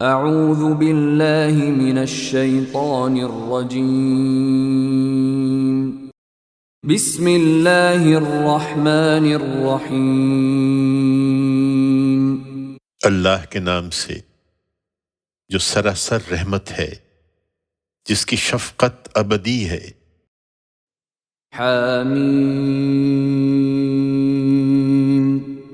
اعوذ باللہ من الشیطان الرجیم بسم اللہ الرحمن الرحیم اللہ کے نام سے جو سراسر رحمت ہے، جس کی شفقت ابدی ہے۔ حامیم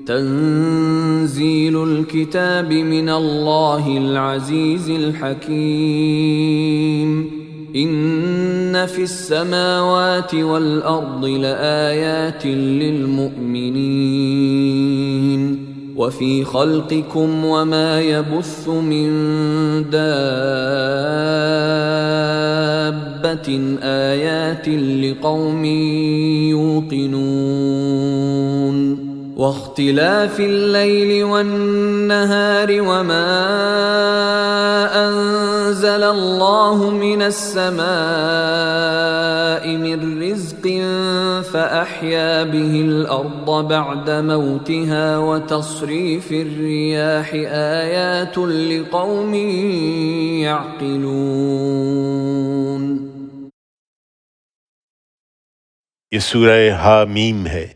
تنزیل الکتاب من اللہ العزیز الحکیم ان فی السماوات والارض لآیات للمؤمنین وفی خلقکم وما يبث من دابة آیات لقوم یوقنون واختلاف اللیل والنہار وما انزل اللہ من السماء من رزق فأحیا به الارض بعد موتها وتصریف الریاح آیات لقوم یعقلون۔ یہ سورہ حامیم ہے۔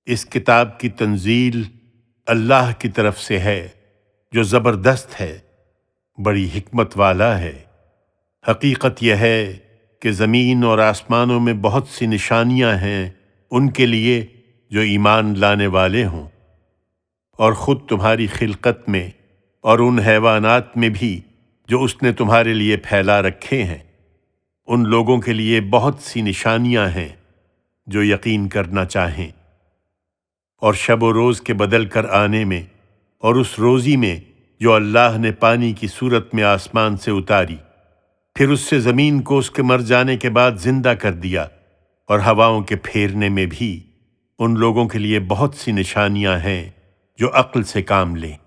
اس کتاب کی تنزیل اللہ کی طرف سے ہے جو زبردست ہے، بڑی حکمت والا ہے۔ حقیقت یہ ہے کہ زمین اور آسمانوں میں بہت سی نشانیاں ہیں ان کے لیے جو ایمان لانے والے ہوں، اور خود تمہاری خلقت میں اور ان حیوانات میں بھی جو اس نے تمہارے لیے پھیلا رکھے ہیں، ان لوگوں کے لیے بہت سی نشانیاں ہیں جو یقین کرنا چاہیں۔ اور شب و روز کے بدل کر آنے میں، اور اس روزی میں جو اللہ نے پانی کی صورت میں آسمان سے اتاری، پھر اس سے زمین کو اس کے مر جانے کے بعد زندہ کر دیا، اور ہواؤں کے پھیرنے میں بھی ان لوگوں کے لیے بہت سی نشانیاں ہیں جو عقل سے کام لیں۔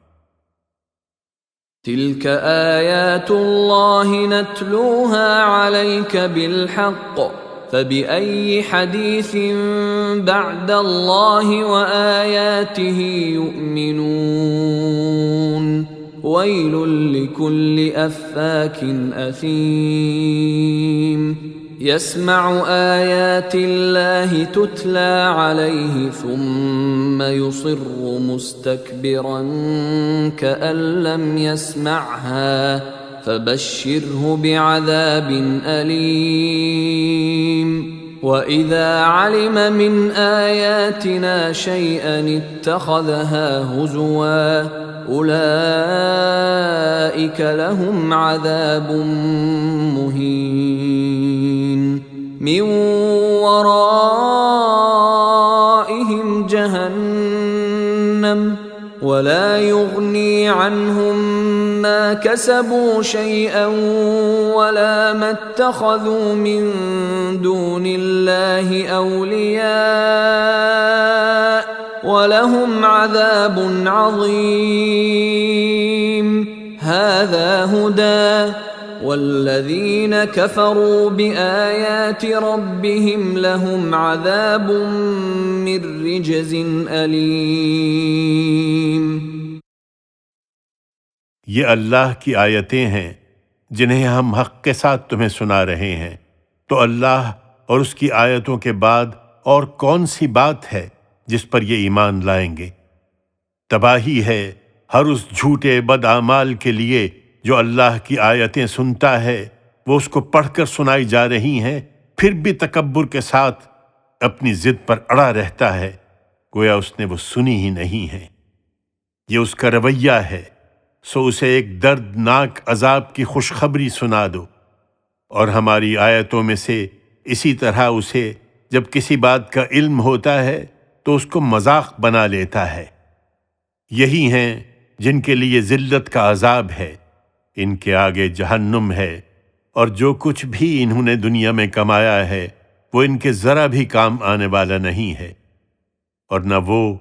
تلك آیات اللہ نتلوها علیک بالحق فبأي حدیث بعد اللہ وآیاته یؤمنون ویل لکل افاک اثیم يسمع آیات اللہ تتلى علیہ ثم يصر مستكبرا كأن لم يسمعها فبشره بعذاب أليم وإذا علم من آياتنا شيئا اتخذها هزوا أولئك لهم عذاب مهين من ورائهم جهنم ولا يغني عنهم ما كسبوا شيئا ولا ما اتخذوا من دون الله أولياء ولهم عذاب عظيم هذا هدى والذين كفروا بآيات ربهم لهم عذاب من رجز أليم۔ یہ اللہ کی آیتیں ہیں جنہیں ہم حق کے ساتھ تمہیں سنا رہے ہیں، تو اللہ اور اس کی آیتوں کے بعد اور کون سی بات ہے جس پر یہ ایمان لائیں گے؟ تباہی ہے ہر اس جھوٹے بدعمال کے لیے جو اللہ کی آیتیں سنتا ہے، وہ اس کو پڑھ کر سنائی جا رہی ہیں، پھر بھی تکبر کے ساتھ اپنی ضد پر اڑا رہتا ہے، گویا اس نے وہ سنی ہی نہیں ہے۔ یہ اس کا رویہ ہے، سو اسے ایک دردناک عذاب کی خوشخبری سنا دو۔ اور ہماری آیتوں میں سے اسی طرح اسے جب کسی بات کا علم ہوتا ہے تو اس کو مذاق بنا لیتا ہے۔ یہی ہیں جن کے لیے ذلت کا عذاب ہے، ان کے آگے جہنم ہے، اور جو کچھ بھی انہوں نے دنیا میں کمایا ہے وہ ان کے ذرا بھی کام آنے والا نہیں ہے، اور نہ وہ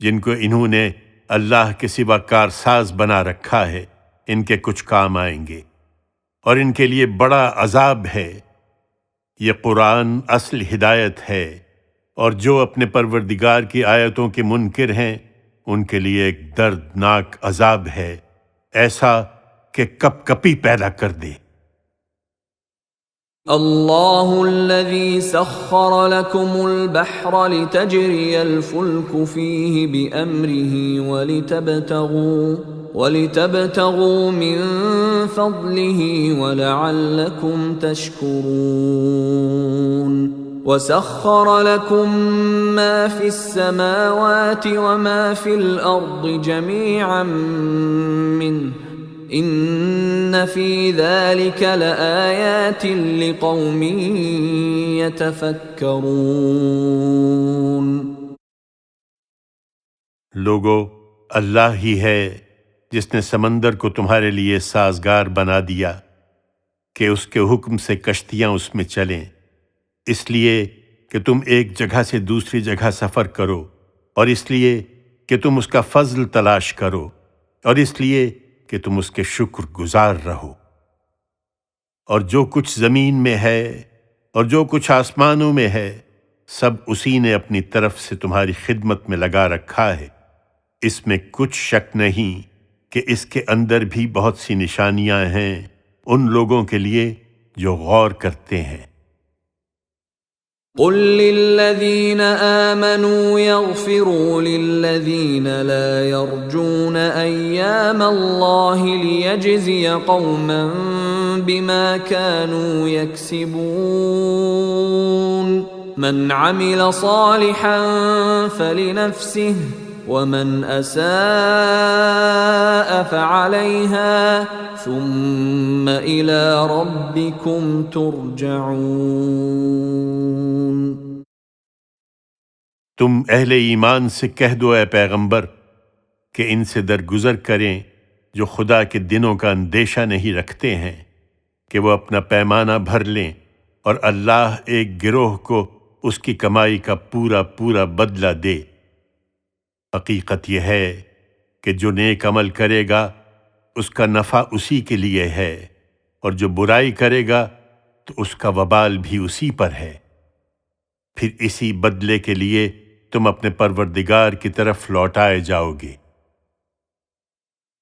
جن کو انہوں نے اللہ کے سوا کارساز بنا رکھا ہے ان کے کچھ کام آئیں گے، اور ان کے لیے بڑا عذاب ہے۔ یہ قرآن اصل ہدایت ہے، اور جو اپنے پروردگار کی آیتوں کے منکر ہیں ان کے لیے ایک دردناک عذاب ہے، ایسا کہ کپ کپی پیدا کر دے۔ اللہ الذی سخر لکم البحر لتجری الفلک فیہ بأمرہ ولتبتغوا من فضلہ ولعلکم تشکرون وسخر لكم ما في السماوات وما في الأرض جميعا منه إن في ذلك لآيات لقوم يتفكرون۔ لوگو، اللہ ہی ہے جس نے سمندر کو تمہارے لیے سازگار بنا دیا کہ اس کے حکم سے کشتیاں اس میں چلیں، اس لیے کہ تم ایک جگہ سے دوسری جگہ سفر کرو، اور اس لیے کہ تم اس کا فضل تلاش کرو، اور اس لیے کہ تم اس کے شکر گزار رہو۔ اور جو کچھ زمین میں ہے اور جو کچھ آسمانوں میں ہے، سب اسی نے اپنی طرف سے تمہاری خدمت میں لگا رکھا ہے۔ اس میں کچھ شک نہیں کہ اس کے اندر بھی بہت سی نشانیاں ہیں ان لوگوں کے لیے جو غور کرتے ہیں۔ قل للذین آمنوا یغفروا للذین لا یرجون ایام اللہ لیجزی قوما بما كانوا یکسبون من عمل صالحا فلنفسه ومن اساء فعليها ثم الى ربكم ترجعون۔ تم اہل ایمان سے کہہ دو اے پیغمبر کہ ان سے درگزر کریں جو خدا کے دنوں کا اندیشہ نہیں رکھتے ہیں کہ وہ اپنا پیمانہ بھر لیں، اور اللہ ایک گروہ کو اس کی کمائی کا پورا پورا بدلہ دے۔ حقیقت یہ ہے کہ جو نیک عمل کرے گا اس کا نفع اسی کے لیے ہے، اور جو برائی کرے گا تو اس کا وبال بھی اسی پر ہے، پھر اسی بدلے کے لیے تم اپنے پروردگار کی طرف لوٹائے جاؤ گے۔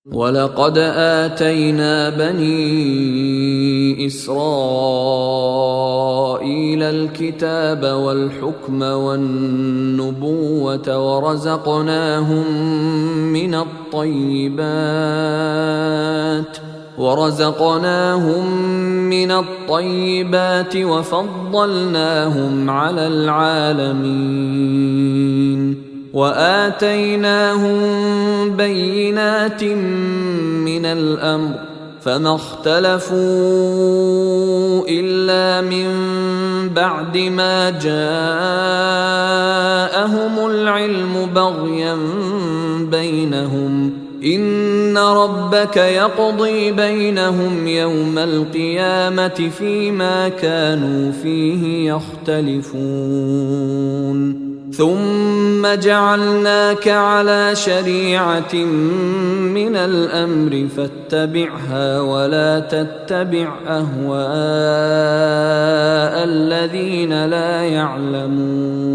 وَلَقَدْ آتَيْنَا بَنِي إِسْرَائِيلَ الْكِتَابَ وَالْحُكْمَ وَالنُّبُوَّةَ ورزقناهم من الطيبات وفضلناهم على العالمين وآتيناهم بينات من الأمر فما اختلفوا إلا من بعد ما جاءهم العلم بغيا بينهم إن ربك يقضي بينهم يوم القيامة فيما كانوا فيه يختلفون ثم جعلناك على شريعة من الأمر فاتبعها ولا تتبع أهواء الذين لا يعلمون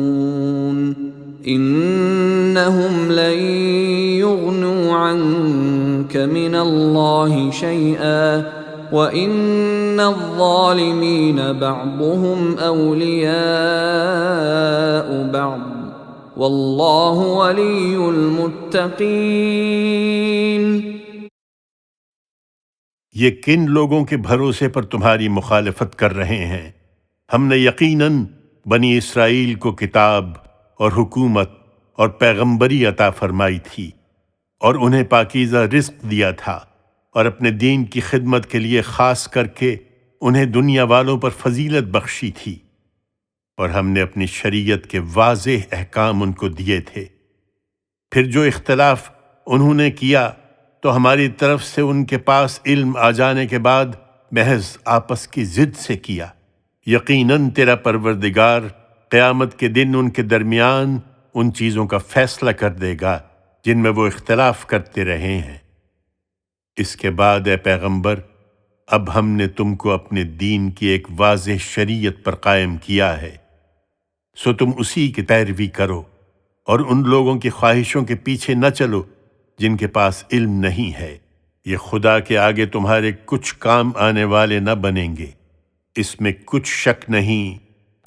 إنهم لن يغنوا عنك من الله شيئا وَإِنَّ الظَّالِمِينَ بَعْضُهُمْ أَوْلِيَاءُ بَعْضٍ وَاللَّهُ وَلِيُّ الْمُتَّقِينَ۔ یہ کن لوگوں کے بھروسے پر تمہاری مخالفت کر رہے ہیں؟ ہم نے یقیناً بنی اسرائیل کو کتاب اور حکومت اور پیغمبری عطا فرمائی تھی، اور انہیں پاکیزہ رزق دیا تھا، اور اپنے دین کی خدمت کے لیے خاص کر کے انہیں دنیا والوں پر فضیلت بخشی تھی، اور ہم نے اپنی شریعت کے واضح احکام ان کو دیے تھے۔ پھر جو اختلاف انہوں نے کیا تو ہماری طرف سے ان کے پاس علم آ جانے کے بعد محض آپس کی ضد سے کیا۔ یقیناً تیرا پروردگار قیامت کے دن ان کے درمیان ان چیزوں کا فیصلہ کر دے گا جن میں وہ اختلاف کرتے رہے ہیں۔ اس کے بعد اے پیغمبر، اب ہم نے تم کو اپنے دین کی ایک واضح شریعت پر قائم کیا ہے، سو تم اسی کی پیروی کرو، اور ان لوگوں کی خواہشوں کے پیچھے نہ چلو جن کے پاس علم نہیں ہے۔ یہ خدا کے آگے تمہارے کچھ کام آنے والے نہ بنیں گے۔ اس میں کچھ شک نہیں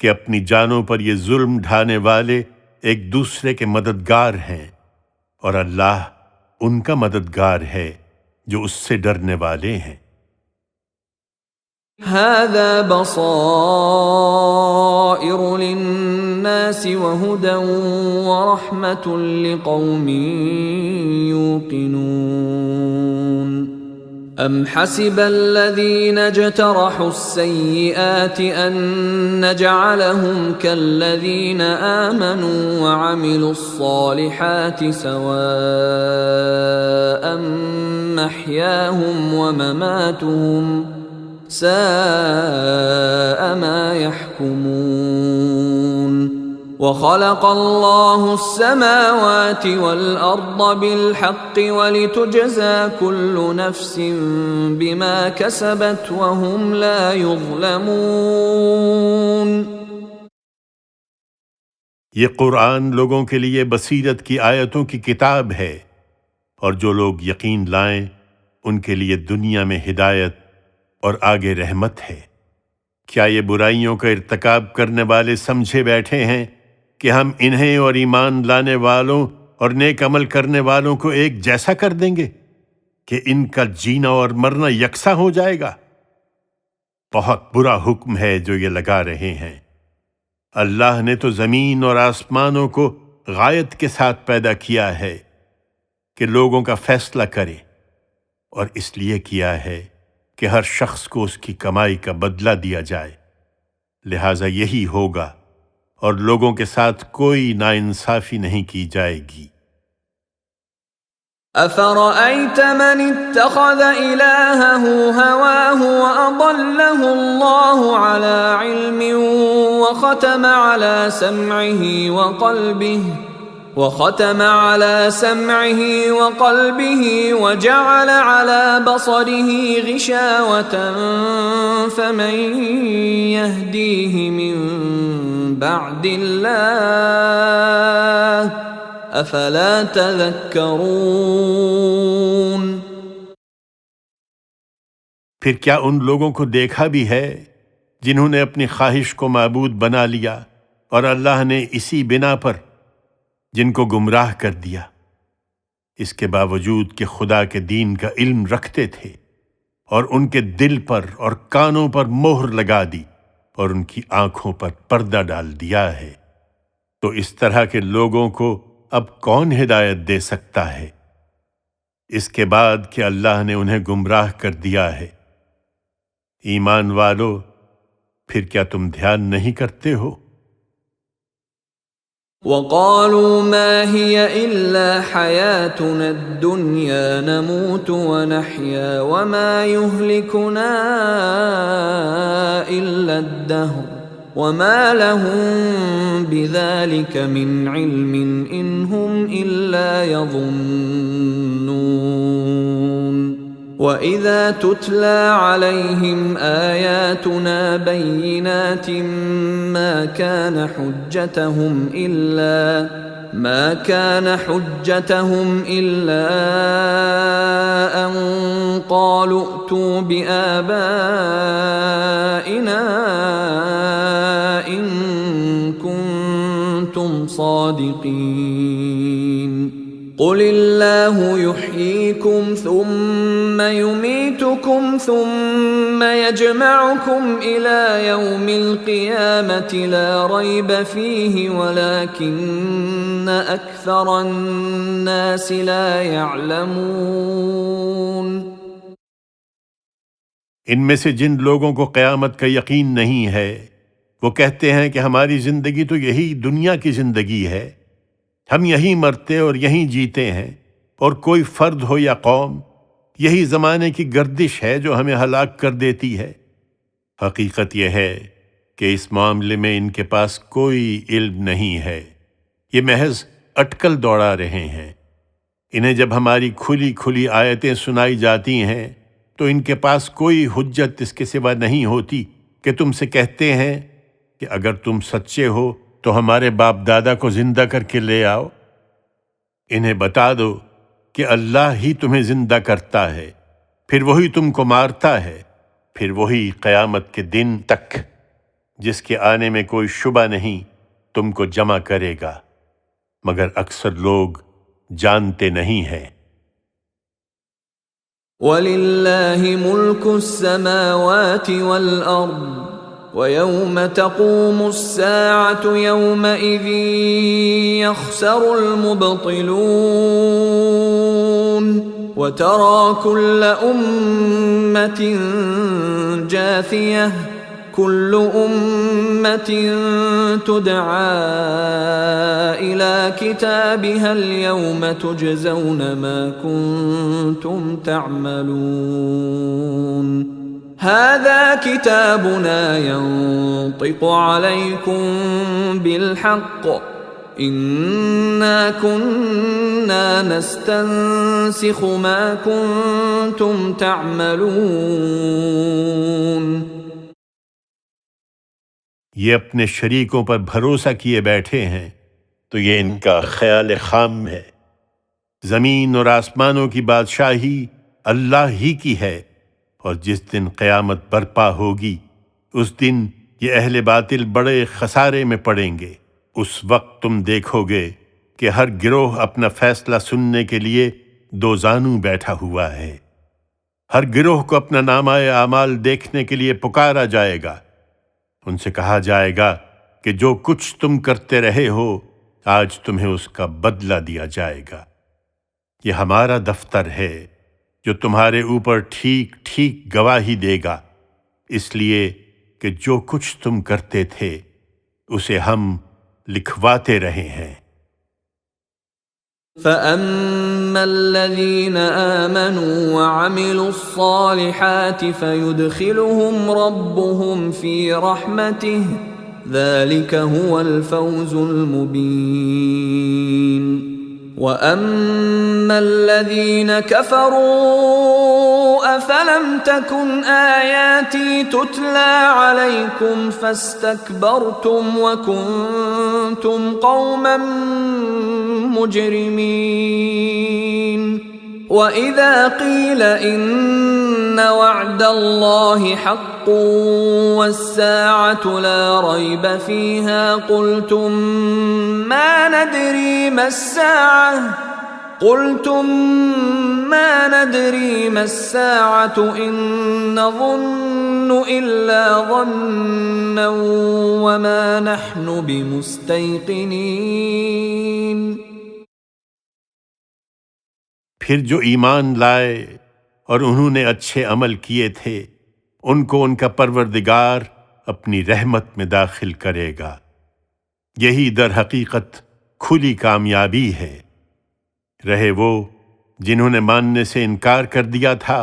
کہ اپنی جانوں پر یہ ظلم ڈھانے والے ایک دوسرے کے مددگار ہیں، اور اللہ ان کا مددگار ہے جو اس سے ڈرنے والے ہیں۔ هذا بصائر للناس وهدى ورحمة لقوم يوقنون أم حسب الذين اجترحوا السيئات أن نجعلهم كالذين آمنوا وعملوا الصالحات سواء محياهم ومماتهم ساء ما يحكمون وخلق الله السماوات والأرض بالحق ولتجزى كل نفس بما كسبت وهم لا يظلمون۔ یہ قرآن لوگوں کے لیے بصیرت کی آیتوں کی کتاب ہے، اور جو لوگ یقین لائیں ان کے لیے دنیا میں ہدایت اور آگے رحمت ہے۔ کیا یہ برائیوں کا ارتکاب کرنے والے سمجھے بیٹھے ہیں کہ ہم انہیں اور ایمان لانے والوں اور نیک عمل کرنے والوں کو ایک جیسا کر دیں گے کہ ان کا جینا اور مرنا یکساں ہو جائے گا؟ بہت برا حکم ہے جو یہ لگا رہے ہیں۔ اللہ نے تو زمین اور آسمانوں کو غایت کے ساتھ پیدا کیا ہے کہ لوگوں کا فیصلہ کرے، اور اس لیے کیا ہے کہ ہر شخص کو اس کی کمائی کا بدلہ دیا جائے، لہٰذا یہی ہوگا، اور لوگوں کے ساتھ کوئی ناانصافی نہیں کی جائے گی۔ أفرأيت من اتخذ إلهه هواه وأضله الله على علم وختم على سمعه وقلبه وجعل على بصره غشاوة فمن يهديه من بعد الله افلا تذکرون۔ پھر کیا ان لوگوں کو دیکھا بھی ہے جنہوں نے اپنی خواہش کو معبود بنا لیا، اور اللہ نے اسی بنا پر جن کو گمراہ کر دیا، اس کے باوجود کہ خدا کے دین کا علم رکھتے تھے، اور ان کے دل پر اور کانوں پر مہر لگا دی اور ان کی آنکھوں پر پردہ ڈال دیا ہے، تو اس طرح کے لوگوں کو اب کون ہدایت دے سکتا ہے اس کے بعد کہ اللہ نے انہیں گمراہ کر دیا ہے؟ ایمان والو، پھر کیا تم دھیان نہیں کرتے ہو؟ وقالوا ما هي إلا حياتنا الدنيا نموت ونحيا وما يهلكنا إلا الدهر وما لهم بذلك من علم إن هم إلا يظنون۔ وَإِذَا تُتْلَى عَلَيْهِمْ آيَاتُنَا بَيِّنَاتٍ مَا كَانَ حُجَّتَهُمْ إِلَّا أَن قَالُوا ائْتُوا بِآبَائِنَا إِن كُنتُمْ صَادِقِينَ۔ قُلِ اللَّهُ يُحْيِيكُمْ ثُمَّ يُمِيتُكُمْ ثُمَّ يَجْمَعُكُمْ إِلَى يَوْمِ الْقِيَامَةِ لَا رَيْبَ فِيهِ وَلَكِنَّ أَكْثَرَ النَّاسِ لَا يَعْلَمُونَ۔ ان میں سے جن لوگوں کو قیامت کا یقین نہیں ہے، وہ کہتے ہیں کہ ہماری زندگی تو یہی دنیا کی زندگی ہے، ہم یہیں مرتے اور یہیں جیتے ہیں، اور کوئی فرد ہو یا قوم، یہی زمانے کی گردش ہے جو ہمیں ہلاک کر دیتی ہے۔ حقیقت یہ ہے کہ اس معاملے میں ان کے پاس کوئی علم نہیں ہے، یہ محض اٹکل دوڑا رہے ہیں۔ انہیں جب ہماری کھلی کھلی آیتیں سنائی جاتی ہیں تو ان کے پاس کوئی حجت اس کے سوا نہیں ہوتی کہ تم سے کہتے ہیں کہ اگر تم سچے ہو تو ہمارے باپ دادا کو زندہ کر کے لے آؤ۔ انہیں بتا دو کہ اللہ ہی تمہیں زندہ کرتا ہے پھر وہی تم کو مارتا ہے، پھر وہی قیامت کے دن تک جس کے آنے میں کوئی شبہ نہیں تم کو جمع کرے گا، مگر اکثر لوگ جانتے نہیں ہیں۔ وَلِلَّهِ مُلْكُ السَّمَاوَاتِ وَالْأَرْضِ وَيَوْمَ تَقُومُ السَّاعَةُ يَوْمَئِذٍ يَخْسَرُ الْمُبْطِلُونَ وَتَرَى كُلَّ أُمَّةٍ جَاثِيَةً كُلُّ أُمَّةٍ تُدْعَى إِلَى كِتَابِهَا الْيَوْمَ تُجْزَوْنَ مَا كُنتُمْ تَعْمَلُونَ هذا كتابنا ينطق عليكم بالحق إنا كنا نستنسخ ما كنتم تعملون۔ یہ اپنے شریکوں پر بھروسہ کیے بیٹھے ہیں تو یہ ان کا خیال خام ہے۔ زمین اور آسمانوں کی بادشاہی اللہ ہی کی ہے، اور جس دن قیامت برپا ہوگی اس دن یہ اہل باطل بڑے خسارے میں پڑیں گے۔ اس وقت تم دیکھو گے کہ ہر گروہ اپنا فیصلہ سننے کے لیے دو زانو بیٹھا ہوا ہے۔ ہر گروہ کو اپنا نامہ اعمال دیکھنے کے لیے پکارا جائے گا۔ ان سے کہا جائے گا کہ جو کچھ تم کرتے رہے ہو آج تمہیں اس کا بدلہ دیا جائے گا۔ یہ ہمارا دفتر ہے جو تمہارے اوپر ٹھیک ٹھیک گواہی دے گا، اس لیے کہ جو کچھ تم کرتے تھے اسے ہم لکھواتے رہے ہیں۔ فَأَمَّا الَّذِينَ آمَنُوا وَعَمِلُوا الصَّالِحَاتِ فَيُدْخِلُهُمْ رَبُّهُمْ فِي رَحْمَتِهِ ذَلِكَ هُوَ الْفَوْزُ الْمُبِينُ وَأَمَّا الَّذِينَ كَفَرُوا أَفَلَمْ تَكُنْ آيَاتِي تُتْلَى عَلَيْكُمْ فَاسْتَكْبَرْتُمْ وَكُنْتُمْ قَوْمًا مُجْرِمِينَ وَإِذَا قِيلَ إِنَّ وَعْدَ اللَّهِ حَقٌّ وَالسَّاعَةُ لَا رَيْبَ فِيهَا قُلْتُمْ مَا نَدْرِي مَا السَّاعَةُ إِن نَّظُنُّ إِلَّا ظَنًّا وَمَا نَحْنُ بِمُسْتَيْقِنِينَ۔ پھر جو ایمان لائے اور انہوں نے اچھے عمل کیے تھے ان کو ان کا پروردگار اپنی رحمت میں داخل کرے گا۔ یہی در حقیقت کھلی کامیابی ہے۔ رہے وہ جنہوں نے ماننے سے انکار کر دیا تھا،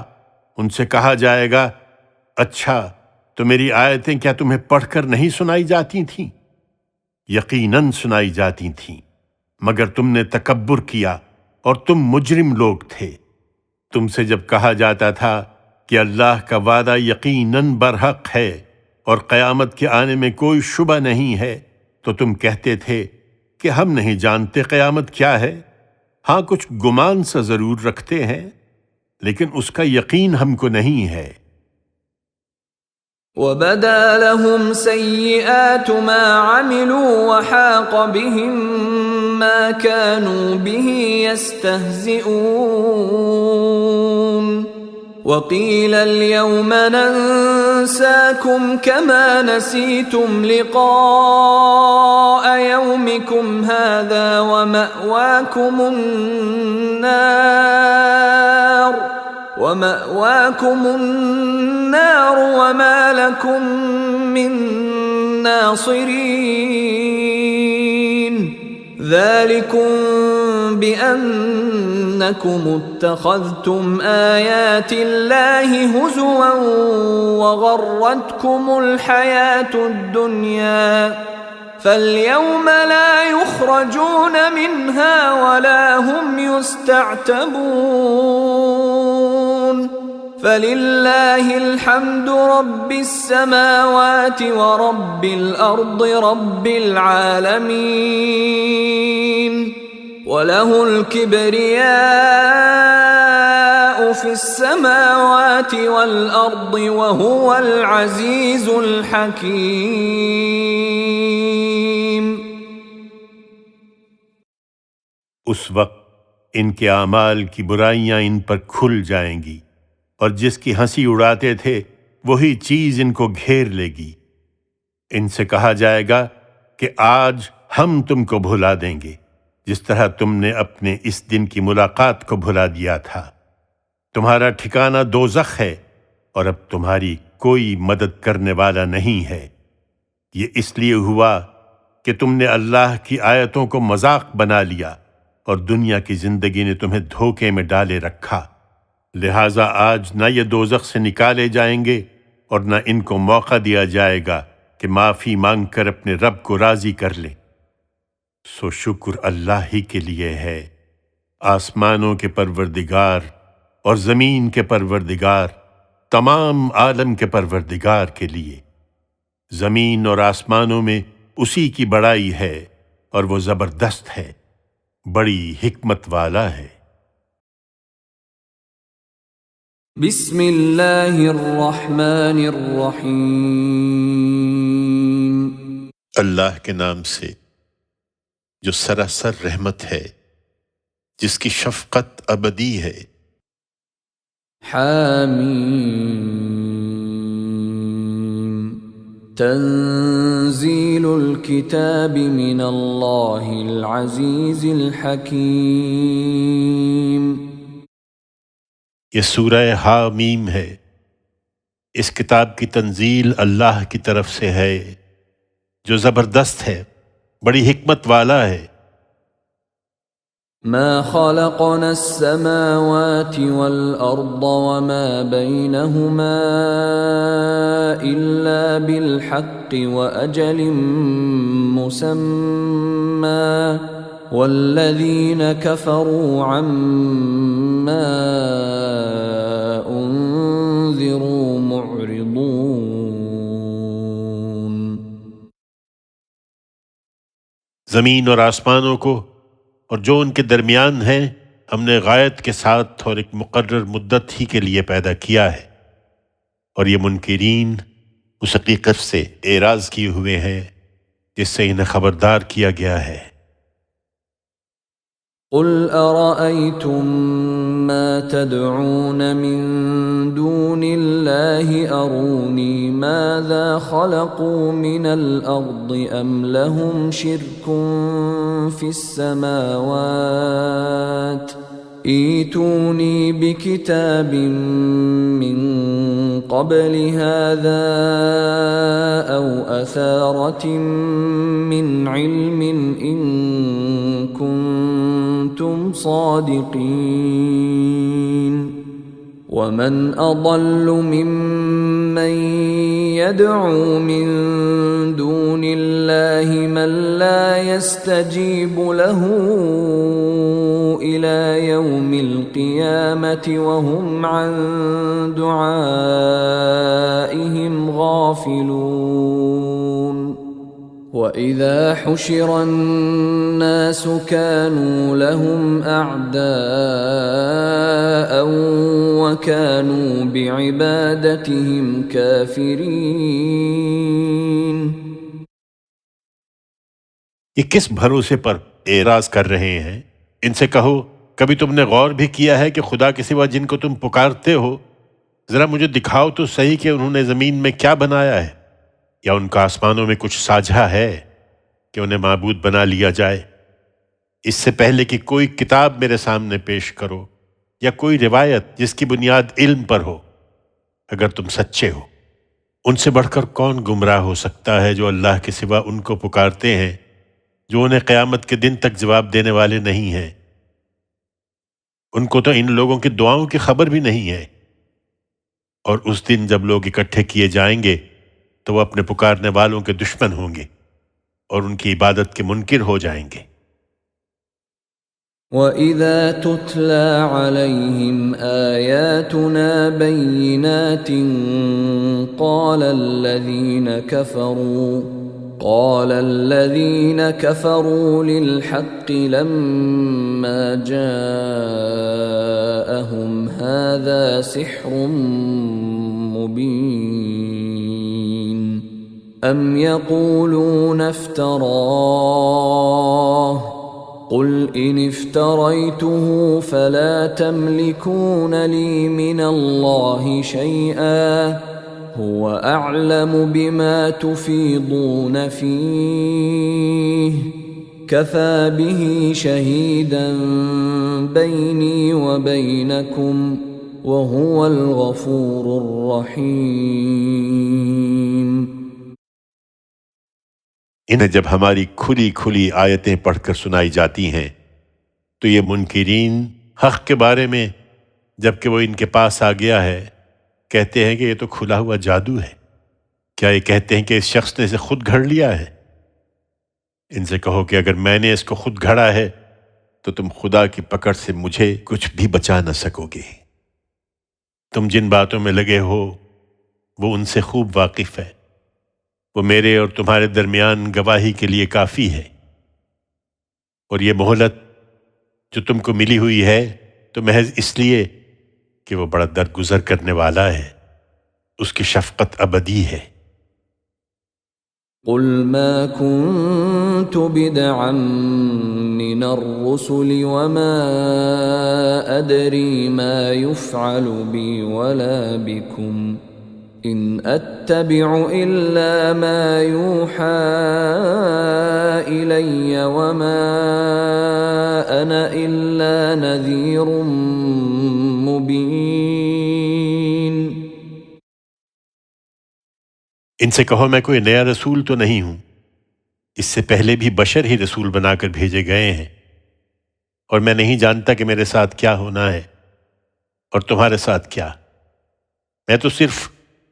ان سے کہا جائے گا اچھا تو میری آیتیں کیا تمہیں پڑھ کر نہیں سنائی جاتی تھیں؟ یقیناً سنائی جاتی تھیں، مگر تم نے تکبر کیا اور تم مجرم لوگ تھے۔ تم سے جب کہا جاتا تھا کہ اللہ کا وعدہ یقیناً برحق ہے اور قیامت کے آنے میں کوئی شبہ نہیں ہے تو تم کہتے تھے کہ ہم نہیں جانتے قیامت کیا ہے، ہاں کچھ گمان سا ضرور رکھتے ہیں لیکن اس کا یقین ہم کو نہیں ہے۔ وَبَدَا لَهُمْ سَيِّئَاتُ مَا عَمِلُوا وَحَاقَ بِهِم مَّا كَانُوا بِهِ يَسْتَهْزِئُونَ وَقِيلَ الْيَوْمَ نَنسَاكُمْ كَمَا نَسِيتُمْ لِقَاءَ يَوْمِكُمْ هَذَا وَمَأْوَاكُمُ النَّارُ وَمَا لَكُمْ مِن نَاصِرِينَ ذَلِكُمْ بِأَنَّكُمُ اتَّخَذْتُمْ آيَاتِ اللَّهِ هُزُوًا وَغَرَّتْكُمُ الْحَيَاةُ الدُّنْيَا فَالْيَوْمَ لَا يُخْرَجُونَ مِنْهَا وَلَا هُمْ يُسْتَعْتَبُونَ فَلِلَّهِ الْحَمْدُ رَبِّ السَّمَاوَاتِ وَرَبِّ الْأَرْضِ رَبِّ الْعَالَمِينَ وَلَهُ الْكِبْرِيَاءُ في السماوات والأرض وهو العزيز الحكيم۔ اس وقت ان کے اعمال کی برائیاں ان پر کھل جائیں گی، اور جس کی ہنسی اڑاتے تھے وہی چیز ان کو گھیر لے گی۔ ان سے کہا جائے گا کہ آج ہم تم کو بھلا دیں گے، جس طرح تم نے اپنے اس دن کی ملاقات کو بھلا دیا تھا۔ تمہارا ٹھکانہ دوزخ ہے، اور اب تمہاری کوئی مدد کرنے والا نہیں ہے۔ یہ اس لیے ہوا کہ تم نے اللہ کی آیتوں کو مذاق بنا لیا، اور دنیا کی زندگی نے تمہیں دھوکے میں ڈالے رکھا، لہٰذا آج نہ یہ دوزخ سے نکالے جائیں گے اور نہ ان کو موقع دیا جائے گا کہ معافی مانگ کر اپنے رب کو راضی کر لیں۔ سو شکر اللہ ہی کے لیے ہے، آسمانوں کے پروردگار اور زمین کے پروردگار، تمام عالم کے پروردگار کے لیے۔ زمین اور آسمانوں میں اسی کی بڑائی ہے، اور وہ زبردست ہے، بڑی حکمت والا ہے۔ بسم اللہ الرحمن الرحیم۔ اللہ کے نام سے جو سراسر رحمت ہے، جس کی شفقت ابدی ہے۔ حامیم، تنزیل الکتاب من اللہ العزیز الحکیم۔ یہ سورہ حامیم ہے، اس کتاب کی تنزیل اللہ کی طرف سے ہے جو زبردست ہے، بڑی حکمت والا ہے۔ ما خلقنا السماوات والأرض وما بينهما إلا بالحق وأجل مسمى والذين كفروا عما أنذروا معرضون۔ زمین اور آسمانوں کو اور جو ان کے درمیان ہیں ہم نے غایت کے ساتھ اور ایک مقرر مدت ہی کے لیے پیدا کیا ہے، اور یہ منکرین اس حقیقت سے اعراض کیے ہوئے ہیں جس سے انہیں خبردار کیا گیا ہے۔ قل أرأيتم ما تدعون من دون الله أروني ماذا خلقوا من الأرض أم لهم شرك في السماوات ائتوني بكتاب من قبل هذا أو أثارة من علم إن كنتم صادقين ومن أضل ممن يدعو من دون الله من لا يستجيب له إلى يوم القيامة وهم عن دعائهم غافلون وَإِذَا حُشِرَ النَّاسُ كَانُوا لَهُمْ أَعْدَاءً وَكَانُوا بِعِبَادَتِهِمْ كَافِرِينَ۔ یہ کس بھروسے پر اعراض کر رہے ہیں؟ ان سے کہو کبھی تم نے غور بھی کیا ہے کہ خدا کے سوا جن کو تم پکارتے ہو، ذرا مجھے دکھاؤ تو صحیح کہ انہوں نے زمین میں کیا بنایا ہے، یا ان کا آسمانوں میں کچھ ساجھا ہے کہ انہیں معبود بنا لیا جائے؟ اس سے پہلے کہ کوئی کتاب میرے سامنے پیش کرو یا کوئی روایت جس کی بنیاد علم پر ہو، اگر تم سچے ہو۔ ان سے بڑھ کر کون گمراہ ہو سکتا ہے جو اللہ کے سوا ان کو پکارتے ہیں جو انہیں قیامت کے دن تک جواب دینے والے نہیں ہیں۔ ان کو تو ان لوگوں کی دعاؤں کی خبر بھی نہیں ہے، اور اس دن جب لوگ اکٹھے کیے جائیں گے تو وہ اپنے پکارنے والوں کے دشمن ہوں گے اور ان کی عبادت کے منکر ہو جائیں گے۔ وَإِذَا تُتْلَى عَلَيْهِمْ آيَاتُنَا بَيِّنَاتٍ قَالَ الَّذِينَ قال الذين كفروا للحق لما جاءهم هذا سحر مبين أم يقولون افتراه قل إن افتريته فلا تملكون لي من الله شيئا هو أعلم بما تفيضون فيه كفى به شهيدا بيني وبينكم وهو الغفور الرحيم۔ انہیں جب ہماری کھلی کھلی آیتیں پڑھ کر سنائی جاتی ہیں تو یہ منکرین حق کے بارے میں جب کہ وہ ان کے پاس آ گیا ہے کہتے ہیں کہ یہ تو کھلا ہوا جادو ہے۔ کیا یہ کہتے ہیں کہ اس شخص نے اسے خود گھڑ لیا ہے؟ ان سے کہو کہ اگر میں نے اس کو خود گھڑا ہے تو تم خدا کی پکڑ سے مجھے کچھ بھی بچا نہ سکو گے۔ تم جن باتوں میں لگے ہو وہ ان سے خوب واقف ہے، وہ میرے اور تمہارے درمیان گواہی کے لیے کافی ہے۔ اور یہ مہلت جو تم کو ملی ہوئی ہے تو محض اس لیے کہ وہ بڑا درگزر کرنے والا ہے، اس کی شفقت ابدی ہے۔ قل ما كنت بدعا من الرسل وما أدري ما يفعل بي ولا بكم إن أتبع إلا ما يوحى إلي وما أنا إلا نذير مبين۔ ان سے کہو میں کوئی نیا رسول تو نہیں ہوں، اس سے پہلے بھی بشر ہی رسول بنا کر بھیجے گئے ہیں، اور میں نہیں جانتا کہ میرے ساتھ کیا ہونا ہے اور تمہارے ساتھ کیا۔ میں تو صرف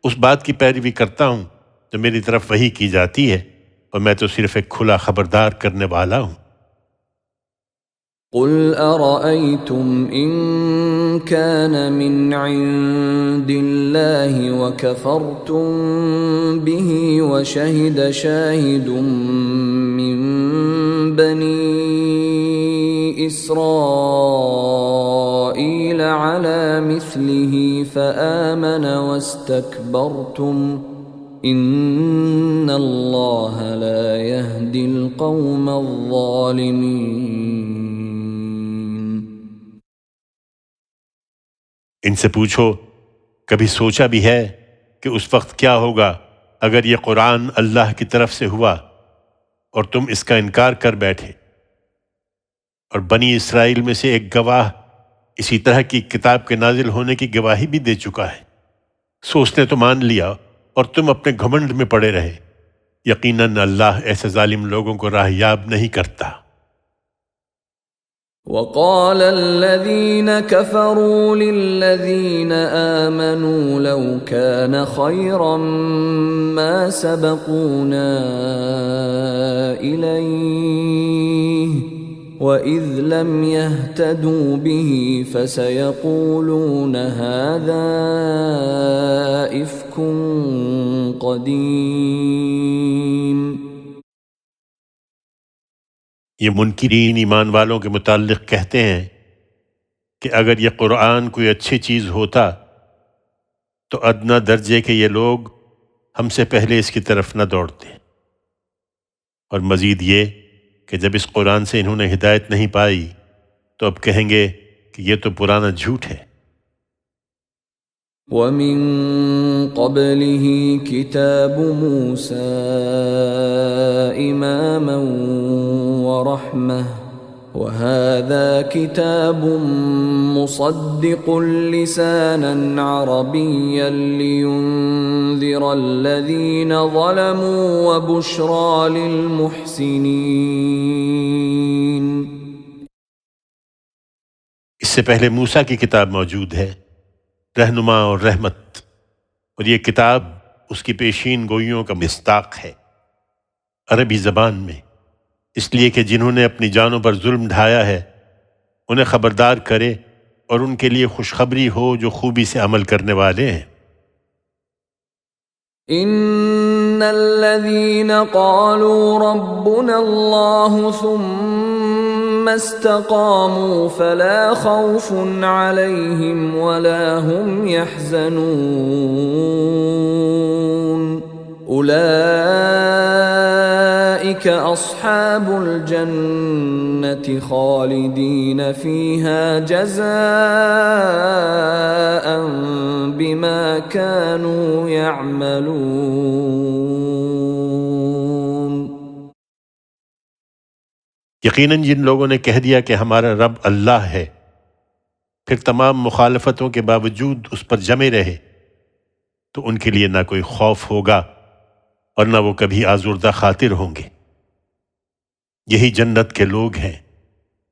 اس بات کی پیروی کرتا ہوں جو میری طرف وحی کی جاتی ہے، اور میں تو صرف ایک کھلا خبردار کرنے والا ہوں۔ قل أرأيتم إن كان من عند الله وكفرتم به وشهد شاهد من بني إسرائيل على مثله فآمن واستكبرتم إن الله لا يهدي القوم الظالمين۔ ان سے پوچھو کبھی سوچا بھی ہے کہ اس وقت کیا ہوگا اگر یہ قرآن اللہ کی طرف سے ہوا اور تم اس کا انکار کر بیٹھے، اور بنی اسرائیل میں سے ایک گواہ اسی طرح کی کتاب کے نازل ہونے کی گواہی بھی دے چکا ہے، سو اس نے تو مان لیا اور تم اپنے گھمنڈ میں پڑے رہے۔ یقیناً اللہ ایسے ظالم لوگوں کو راہیاب نہیں کرتا۔ وقال الذين كفروا للذين آمنوا لو كان خيرا ما سبقونا إليه وإذ لم يهتدوا به فسيقولون هذا إفك قديم۔ یہ منکرین ایمان والوں کے متعلق کہتے ہیں کہ اگر یہ قرآن کوئی اچھی چیز ہوتا تو ادنا درجے کے یہ لوگ ہم سے پہلے اس کی طرف نہ دوڑتے، اور مزید یہ کہ جب اس قرآن سے انہوں نے ہدایت نہیں پائی تو اب کہیں گے کہ یہ تو پرانا جھوٹ ہے۔ وَمِن قَبْلِهِ كِتَابُ مُوسَىٰ إِمَامًا وَرَحْمَةً وَهَٰذَا كِتَابٌ مُصَدِّقٌ لِّسَانًا عَرَبِيًّا لِّيُنذِرَ الَّذِينَ ظَلَمُوا وَبُشْرَىٰ لِلْمُحْسِنِينَ۔ اس سے پہلے موسیٰ کی کتاب موجود ہے، رہنما اور رحمت، اور یہ کتاب اس کی پیشین گوئیوں کا مصداق ہے عربی زبان میں، اس لیے کہ جنہوں نے اپنی جانوں پر ظلم ڈھایا ہے انہیں خبردار کرے اور ان کے لیے خوشخبری ہو جو خوبی سے عمل کرنے والے ہیں۔ إِنَّ الذين قالوا ربنا الله ثم استقاموا فلا خوف عليهم ولا هم يحزنون أولئك أصحاب الجنة خالدين فيها جزاء بما كانوا يعملون۔ یقیناً جن لوگوں نے کہہ دیا کہ ہمارا رب اللہ ہے، پھر تمام مخالفتوں کے باوجود اس پر جمے رہے، تو ان کے لیے نہ کوئی خوف ہوگا اور نہ وہ کبھی آزردہ خاطر ہوں گے۔ یہی جنت کے لوگ ہیں،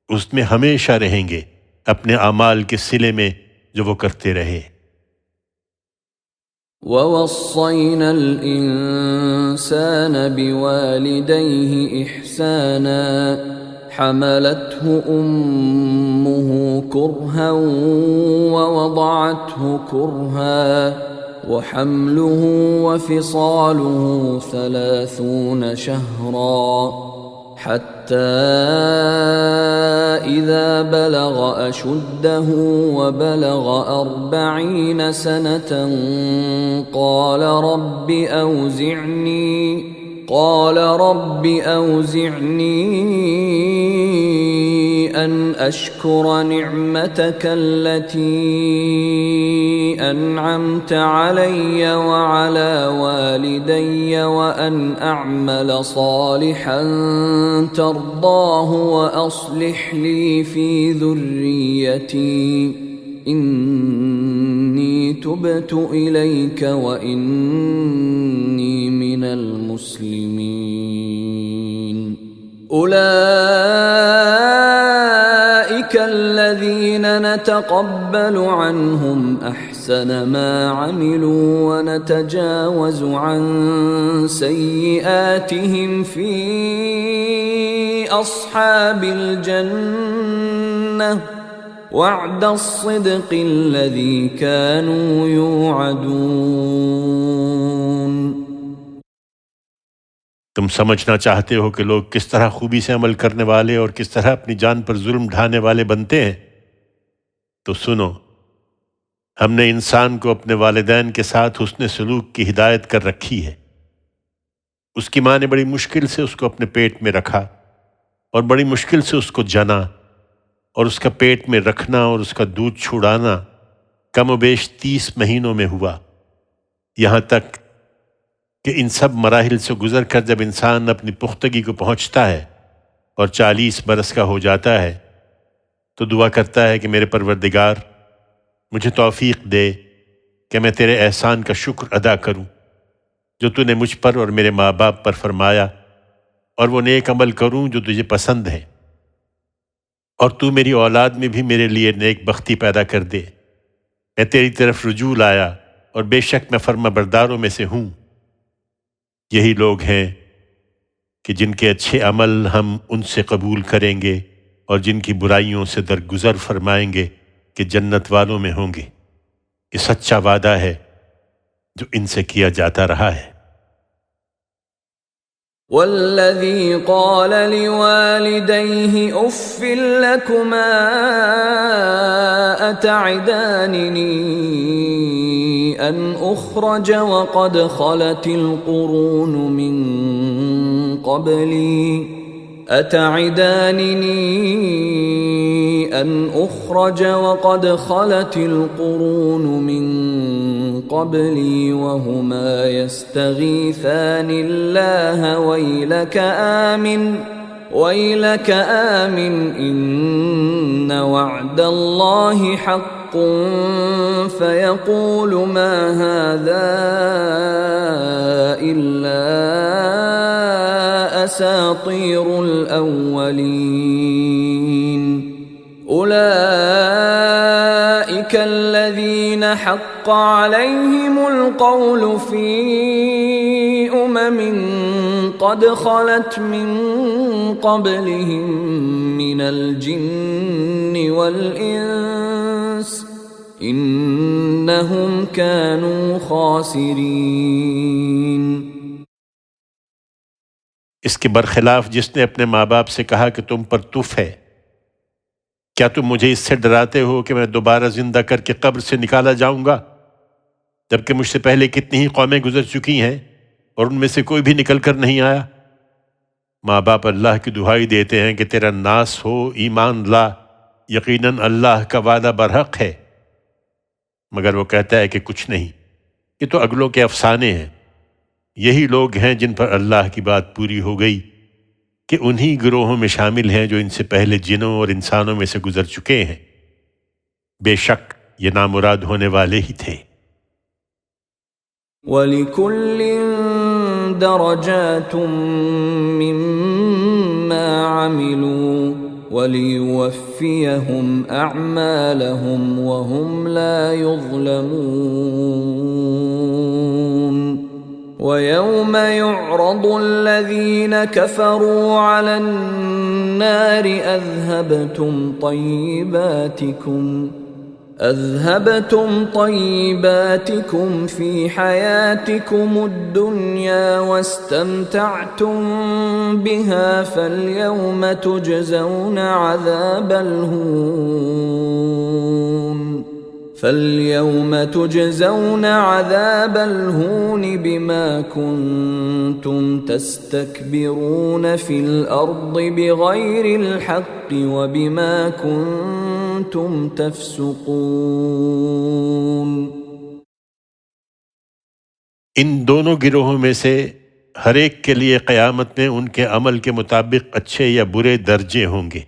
اس میں ہمیشہ رہیں گے اپنے اعمال کے صلے میں جو وہ کرتے رہے۔ وَوَصَّيْنَا الْإِنسَانَ بِوَالِدَيْهِ إِحْسَانًا حَمَلَتْهُ أُمُّهُ كُرْهًا وَوَضَعَتْهُ كُرْهًا وَحَمْلُهُ وَفِصَالُهُ 30 شهرا حتى إذا بلغ أشده وبلغ 40 سنة قال رب أوزعني أن أشكر نعمتك التي أنعمت علي وعلى والدي وأن أعمل صالحا ترضاه وأصلح لي في ذريتي إني تبت إليك وإني من المسلمين۔ أولئك الذين نتقبل عنهم أحسن ما عملوا ونتجاوز عن سيئاتهم في أصحاب الجنة وعد الصدق الذي كانوا يوعدون۔ تم سمجھنا چاہتے ہو کہ لوگ کس طرح خوبی سے عمل کرنے والے اور کس طرح اپنی جان پر ظلم ڈھانے والے بنتے ہیں؟ تو سنو، ہم نے انسان کو اپنے والدین کے ساتھ حسن سلوک کی ہدایت کر رکھی ہے۔ اس کی ماں نے بڑی مشکل سے اس کو اپنے پیٹ میں رکھا اور بڑی مشکل سے اس کو جنا، اور اس کا پیٹ میں رکھنا اور اس کا دودھ چھڑانا کم و بیش 30 مہینوں میں ہوا، یہاں تک کہ ان سب مراحل سے گزر کر جب انسان اپنی پختگی کو پہنچتا ہے اور 40 برس کا ہو جاتا ہے تو دعا کرتا ہے کہ میرے پروردگار مجھے توفیق دے کہ میں تیرے احسان کا شکر ادا کروں جو تو نے مجھ پر اور میرے ماں باپ پر فرمایا، اور وہ نیک عمل کروں جو تجھے پسند ہے، اور تو میری اولاد میں بھی میرے لیے نیک بختی پیدا کر دے۔ میں تیری طرف رجوع لایا اور بے شک میں فرما برداروں میں سے ہوں۔ یہی لوگ ہیں کہ جن کے اچھے عمل ہم ان سے قبول کریں گے اور جن کی برائیوں سے درگزر فرمائیں گے کہ جنت والوں میں ہوں گے۔ یہ سچا وعدہ ہے جو ان سے کیا جاتا رہا ہے۔ والذی قال لوالدیہ اف لکما اتعداننی ان اخرج وقد خلت القرون من قبلی أتعدانني أن أخرج وقد خلت القرون من قبلي وهما يستغيثان الله ويلك آمن إن وعد الله حق فيقول ما هذا إلا أساطير الأولين أولئك الذين حق عليهم القول في قد خلت من قبلهم من الجن والإنس إنهم كانوا خاسرين۔ اس کے برخلاف جس نے اپنے ماں باپ سے کہا کہ تم پر تف ہے، کیا تم مجھے اس سے ڈراتے ہو کہ میں دوبارہ زندہ کر کے قبر سے نکالا جاؤں گا، جبکہ مجھ سے پہلے کتنی ہی قومیں گزر چکی ہیں اور ان میں سے کوئی بھی نکل کر نہیں آیا؟ ماں باپ اللہ کی دہائی دیتے ہیں کہ تیرا ناس ہو، ایمان لا، یقیناً اللہ کا وعدہ برحق ہے، مگر وہ کہتا ہے کہ کچھ نہیں، یہ تو اگلوں کے افسانے ہیں۔ یہی لوگ ہیں جن پر اللہ کی بات پوری ہو گئی کہ انہی گروہوں میں شامل ہیں جو ان سے پہلے جنوں اور انسانوں میں سے گزر چکے ہیں، بے شک یہ نامراد ہونے والے ہی تھے۔ وَلِكُلٍّ دَرَجَاتٌ مِّمَّا عَمِلُوا وَلِيُوَفِّيَهُمْ أَعْمَالَهُمْ وَهُمْ لَا يُظْلَمُونَ وَيَوْمَ يُعْرَضُ الَّذِينَ كَفَرُوا عَلَى النَّارِ أَذْهَبْتُمْ طَيِّبَاتِكُمْ فِي حَيَاتِكُمُ الدُّنْيَا وَاسْتَمْتَعْتُمْ بِهَا فَالْيَوْمَ تُجْزَوْنَ عَذَابَ الْهُونِ بِمَا كُنتُمْ تَسْتَكْبِرُونَ فِي الْأَرْضِ بِغَيْرِ الْحَقِّ وَبِمَا كُنتُمْ تَفْسُقُونَ۔ ان دونوں گروہوں میں سے ہر ایک کے لیے قیامت میں ان کے عمل کے مطابق اچھے یا برے درجے ہوں گے،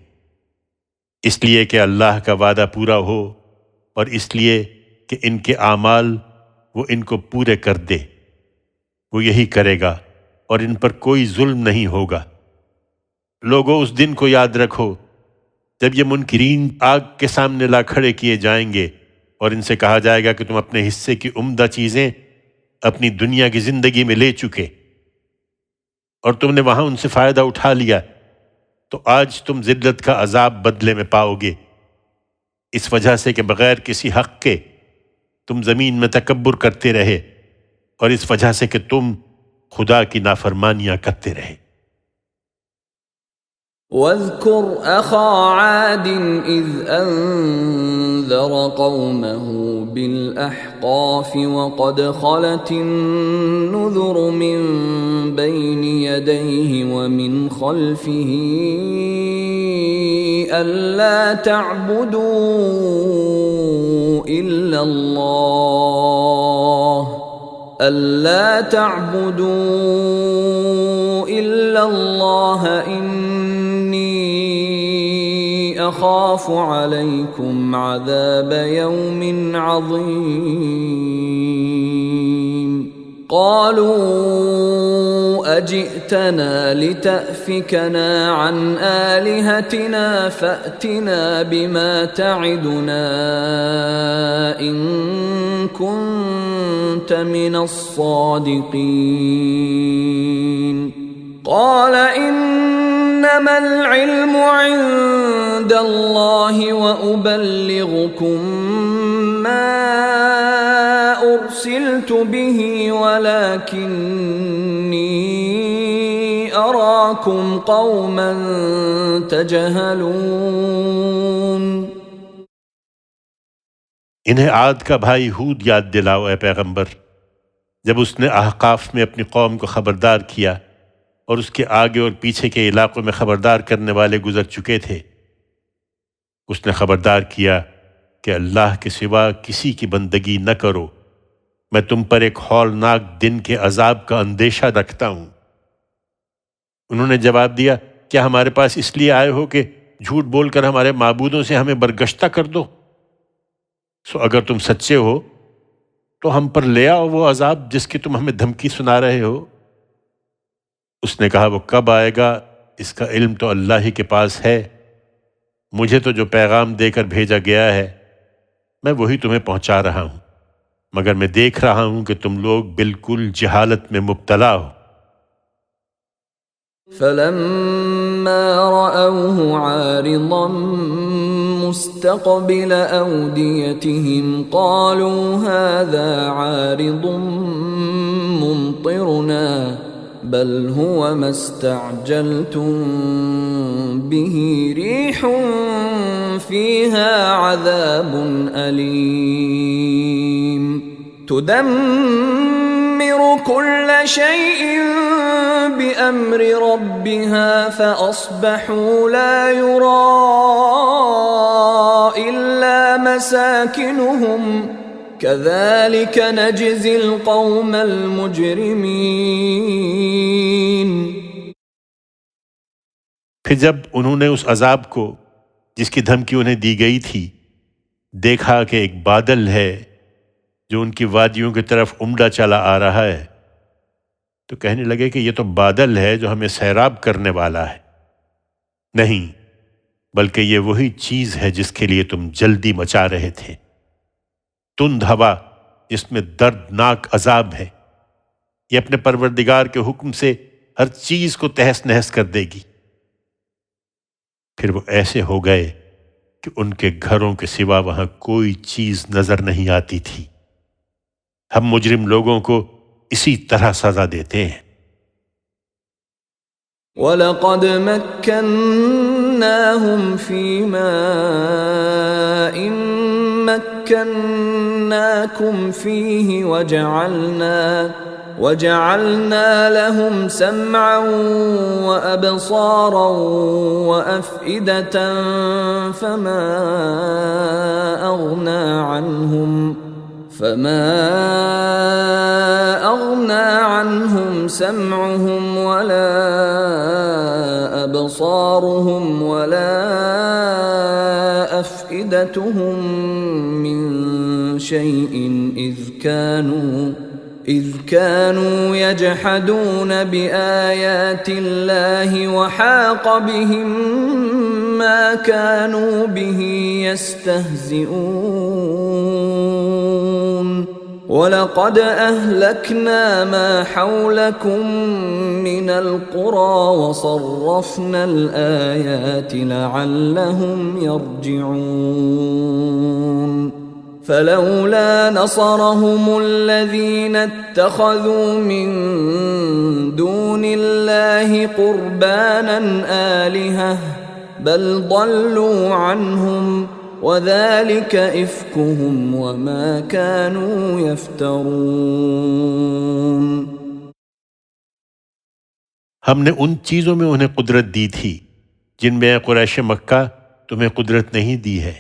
اس لیے کہ اللہ کا وعدہ پورا ہو اور اس لیے کہ ان کے اعمال وہ ان کو پورے کر دے۔ وہ یہی کرے گا اور ان پر کوئی ظلم نہیں ہوگا۔ لوگوں، اس دن کو یاد رکھو جب یہ منکرین آگ کے سامنے لا کھڑے کیے جائیں گے اور ان سے کہا جائے گا کہ تم اپنے حصے کی عمدہ چیزیں اپنی دنیا کی زندگی میں لے چکے اور تم نے وہاں ان سے فائدہ اٹھا لیا، تو آج تم ذلت کا عذاب بدلے میں پاؤ گے، اس وجہ سے کہ بغیر کسی حق کے تم زمین میں تکبر کرتے رہے اور اس وجہ سے کہ تم خدا کی نافرمانیاں کرتے رہے۔ وَاذْكُرْ أَخَا عَادٍ إِذْ أَنذَرَ قَوْمَهُ بِالْأَحْقَافِ وَقَدْ خَلَتِ النُّذُرُ مِنْ بَيْنِ يَدَيْهِ وَمِنْ خَلْفِهِ أَلَّا تَعْبُدُوا إِلَّا اللَّهَ إِنِّي أَخَافُ عَلَيْكُمْ عَذَابَ يَوْمٍ عَظِيمٍ قَالُوا أَجِئْتَنَا لِتَأْفِكَنَا عَنْ آلِهَتِنَا فَأْتِنَا بِمَا تَعِدُنَا إِن كُنتَ مِنَ الصَّادِقِينَ قال إنما العلم عند الله وأبلغكم ما أرسلت به ولكني أراكم قوما تجهلون۔ انہیں عاد کا بھائی ہود یاد دلاؤ اے پیغمبر، جب اس نے احقاف میں اپنی قوم کو خبردار کیا اور اس کے آگے اور پیچھے کے علاقوں میں خبردار کرنے والے گزر چکے تھے۔ اس نے خبردار کیا کہ اللہ کے سوا کسی کی بندگی نہ کرو، میں تم پر ایک ہولناک دن کے عذاب کا اندیشہ رکھتا ہوں۔ انہوں نے جواب دیا، کیا ہمارے پاس اس لیے آئے ہو کہ جھوٹ بول کر ہمارے معبودوں سے ہمیں برگشتہ کر دو؟ سو اگر تم سچے ہو تو ہم پر لے آؤ وہ عذاب جس کی تم ہمیں دھمکی سنا رہے ہو۔ اس نے کہا، وہ کب آئے گا اس کا علم تو اللہ ہی کے پاس ہے، مجھے تو جو پیغام دے کر بھیجا گیا ہے میں وہی تمہیں پہنچا رہا ہوں، مگر میں دیکھ رہا ہوں کہ تم لوگ بالکل جہالت میں مبتلا ہو۔ فَلَمَّا رَأَوْهُ عَارِضًا مُسْتَقْبِلَ أَوْدِيَتِهِمْ قَالُوا هَذَا عَارِضٌ مُمْطِرُنَا بل هو ما استعجلتم به ريح فيها عذاب أليم تدمر كل شيء بأمر ربها فأصبحوا لا يرى إلا مساكنهم كذلك نجزي القوم المجرمين۔ پھر جب انہوں نے اس عذاب کو جس کی دھمکی انہیں دی گئی تھی دیکھا کہ ایک بادل ہے جو ان کی وادیوں کی طرف عمدہ چلا آ رہا ہے، تو کہنے لگے کہ یہ تو بادل ہے جو ہمیں سیراب کرنے والا ہے۔ نہیں، بلکہ یہ وہی چیز ہے جس کے لیے تم جلدی مچا رہے تھے، تند ہوا جس میں دردناک عذاب ہے۔ یہ اپنے پروردگار کے حکم سے ہر چیز کو تہس نہس کر دے گی۔ پھر وہ ایسے ہو گئے کہ ان کے گھروں کے سوا وہاں کوئی چیز نظر نہیں آتی تھی۔ ہم مجرم لوگوں کو اسی طرح سزا دیتے ہیں۔ وَلَقَدْ مَكَّنَّاهُمْ فِي مَاءٍ مَكَّنَّاكُمْ فِيهِ وَجَعَلْنَا لَهُمْ سَمْعًا وَأَبْصَارًا وَأَفْئِدَةً فَمَا أَغْنَى عَنْهُمْ سَمْعُهُمْ وَلَا أَبْصَارُهُمْ وَلَا أَفْئِدَتُهُمْ مِنْ شَيْءٍ إِذْ كَانُوا يَجْحَدُونَ بِآيَاتِ اللَّهِ وَحَاقَ بِهِمْ مَا كَانُوا بِهِ يَسْتَهْزِئُونَ وَلَقَدْ أَهْلَكْنَا مَا حَوْلَكُمْ مِنَ الْقُرَى وَصَرَّفْنَا الْآيَاتِ لَعَلَّهُمْ يَرْجِعُونَ فَلَوْلَا نَصَرَهُمُ الَّذِينَ اتَّخَذُوا مِن دُونِ اللَّهِ قُرْبَانًا آلِهَةً بَلْ ضَلُّوا عَنْهُمْ وَذَلِكَ إِفْكُهُمْ وَمَا كَانُوا يَفْتَرُونَ۔ ہم نے ان چیزوں میں انہیں قدرت دی تھی جن میں قریش مکہ تمہیں قدرت نہیں دی ہے،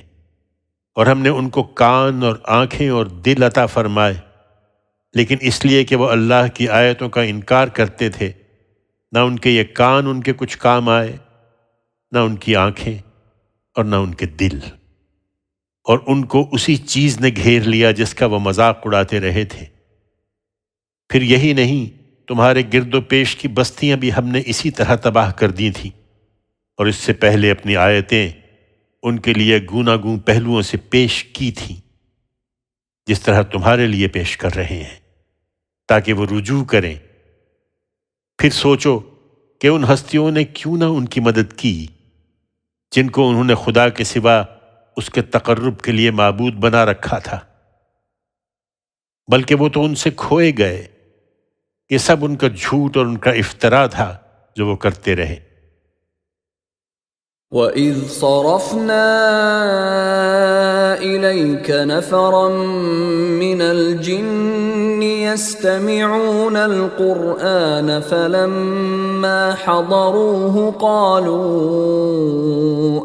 اور ہم نے ان کو کان اور آنکھیں اور دل عطا فرمائے، لیکن اس لیے کہ وہ اللہ کی آیتوں کا انکار کرتے تھے، نہ ان کے یہ کان ان کے کچھ کام آئے، نہ ان کی آنکھیں اور نہ ان کے دل، اور ان کو اسی چیز نے گھیر لیا جس کا وہ مذاق اڑاتے رہے تھے۔ پھر یہی نہیں، تمہارے گرد و پیش کی بستیاں بھی ہم نے اسی طرح تباہ کر دی تھیں، اور اس سے پہلے اپنی آیتیں ان کے لیے گوناگوں پہلوؤں سے پیش کی تھیں، جس طرح تمہارے لیے پیش کر رہے ہیں، تاکہ وہ رجوع کریں۔ پھر سوچو کہ ان ہستیوں نے کیوں نہ ان کی مدد کی جن کو انہوں نے خدا کے سوا اس کے تقرب کے لیے معبود بنا رکھا تھا، بلکہ وہ تو ان سے کھوئے گئے۔ یہ سب ان کا جھوٹ اور ان کا افترا تھا جو وہ کرتے رہے۔ وَإِذْ صَرَفْنَا إِلَيْكَ نَفَرًا مِّنَ الْجِنِّ يَسْتَمِعُونَ الْقُرْآنَ فَلَمَّا حَضَرُوهُ قَالُوا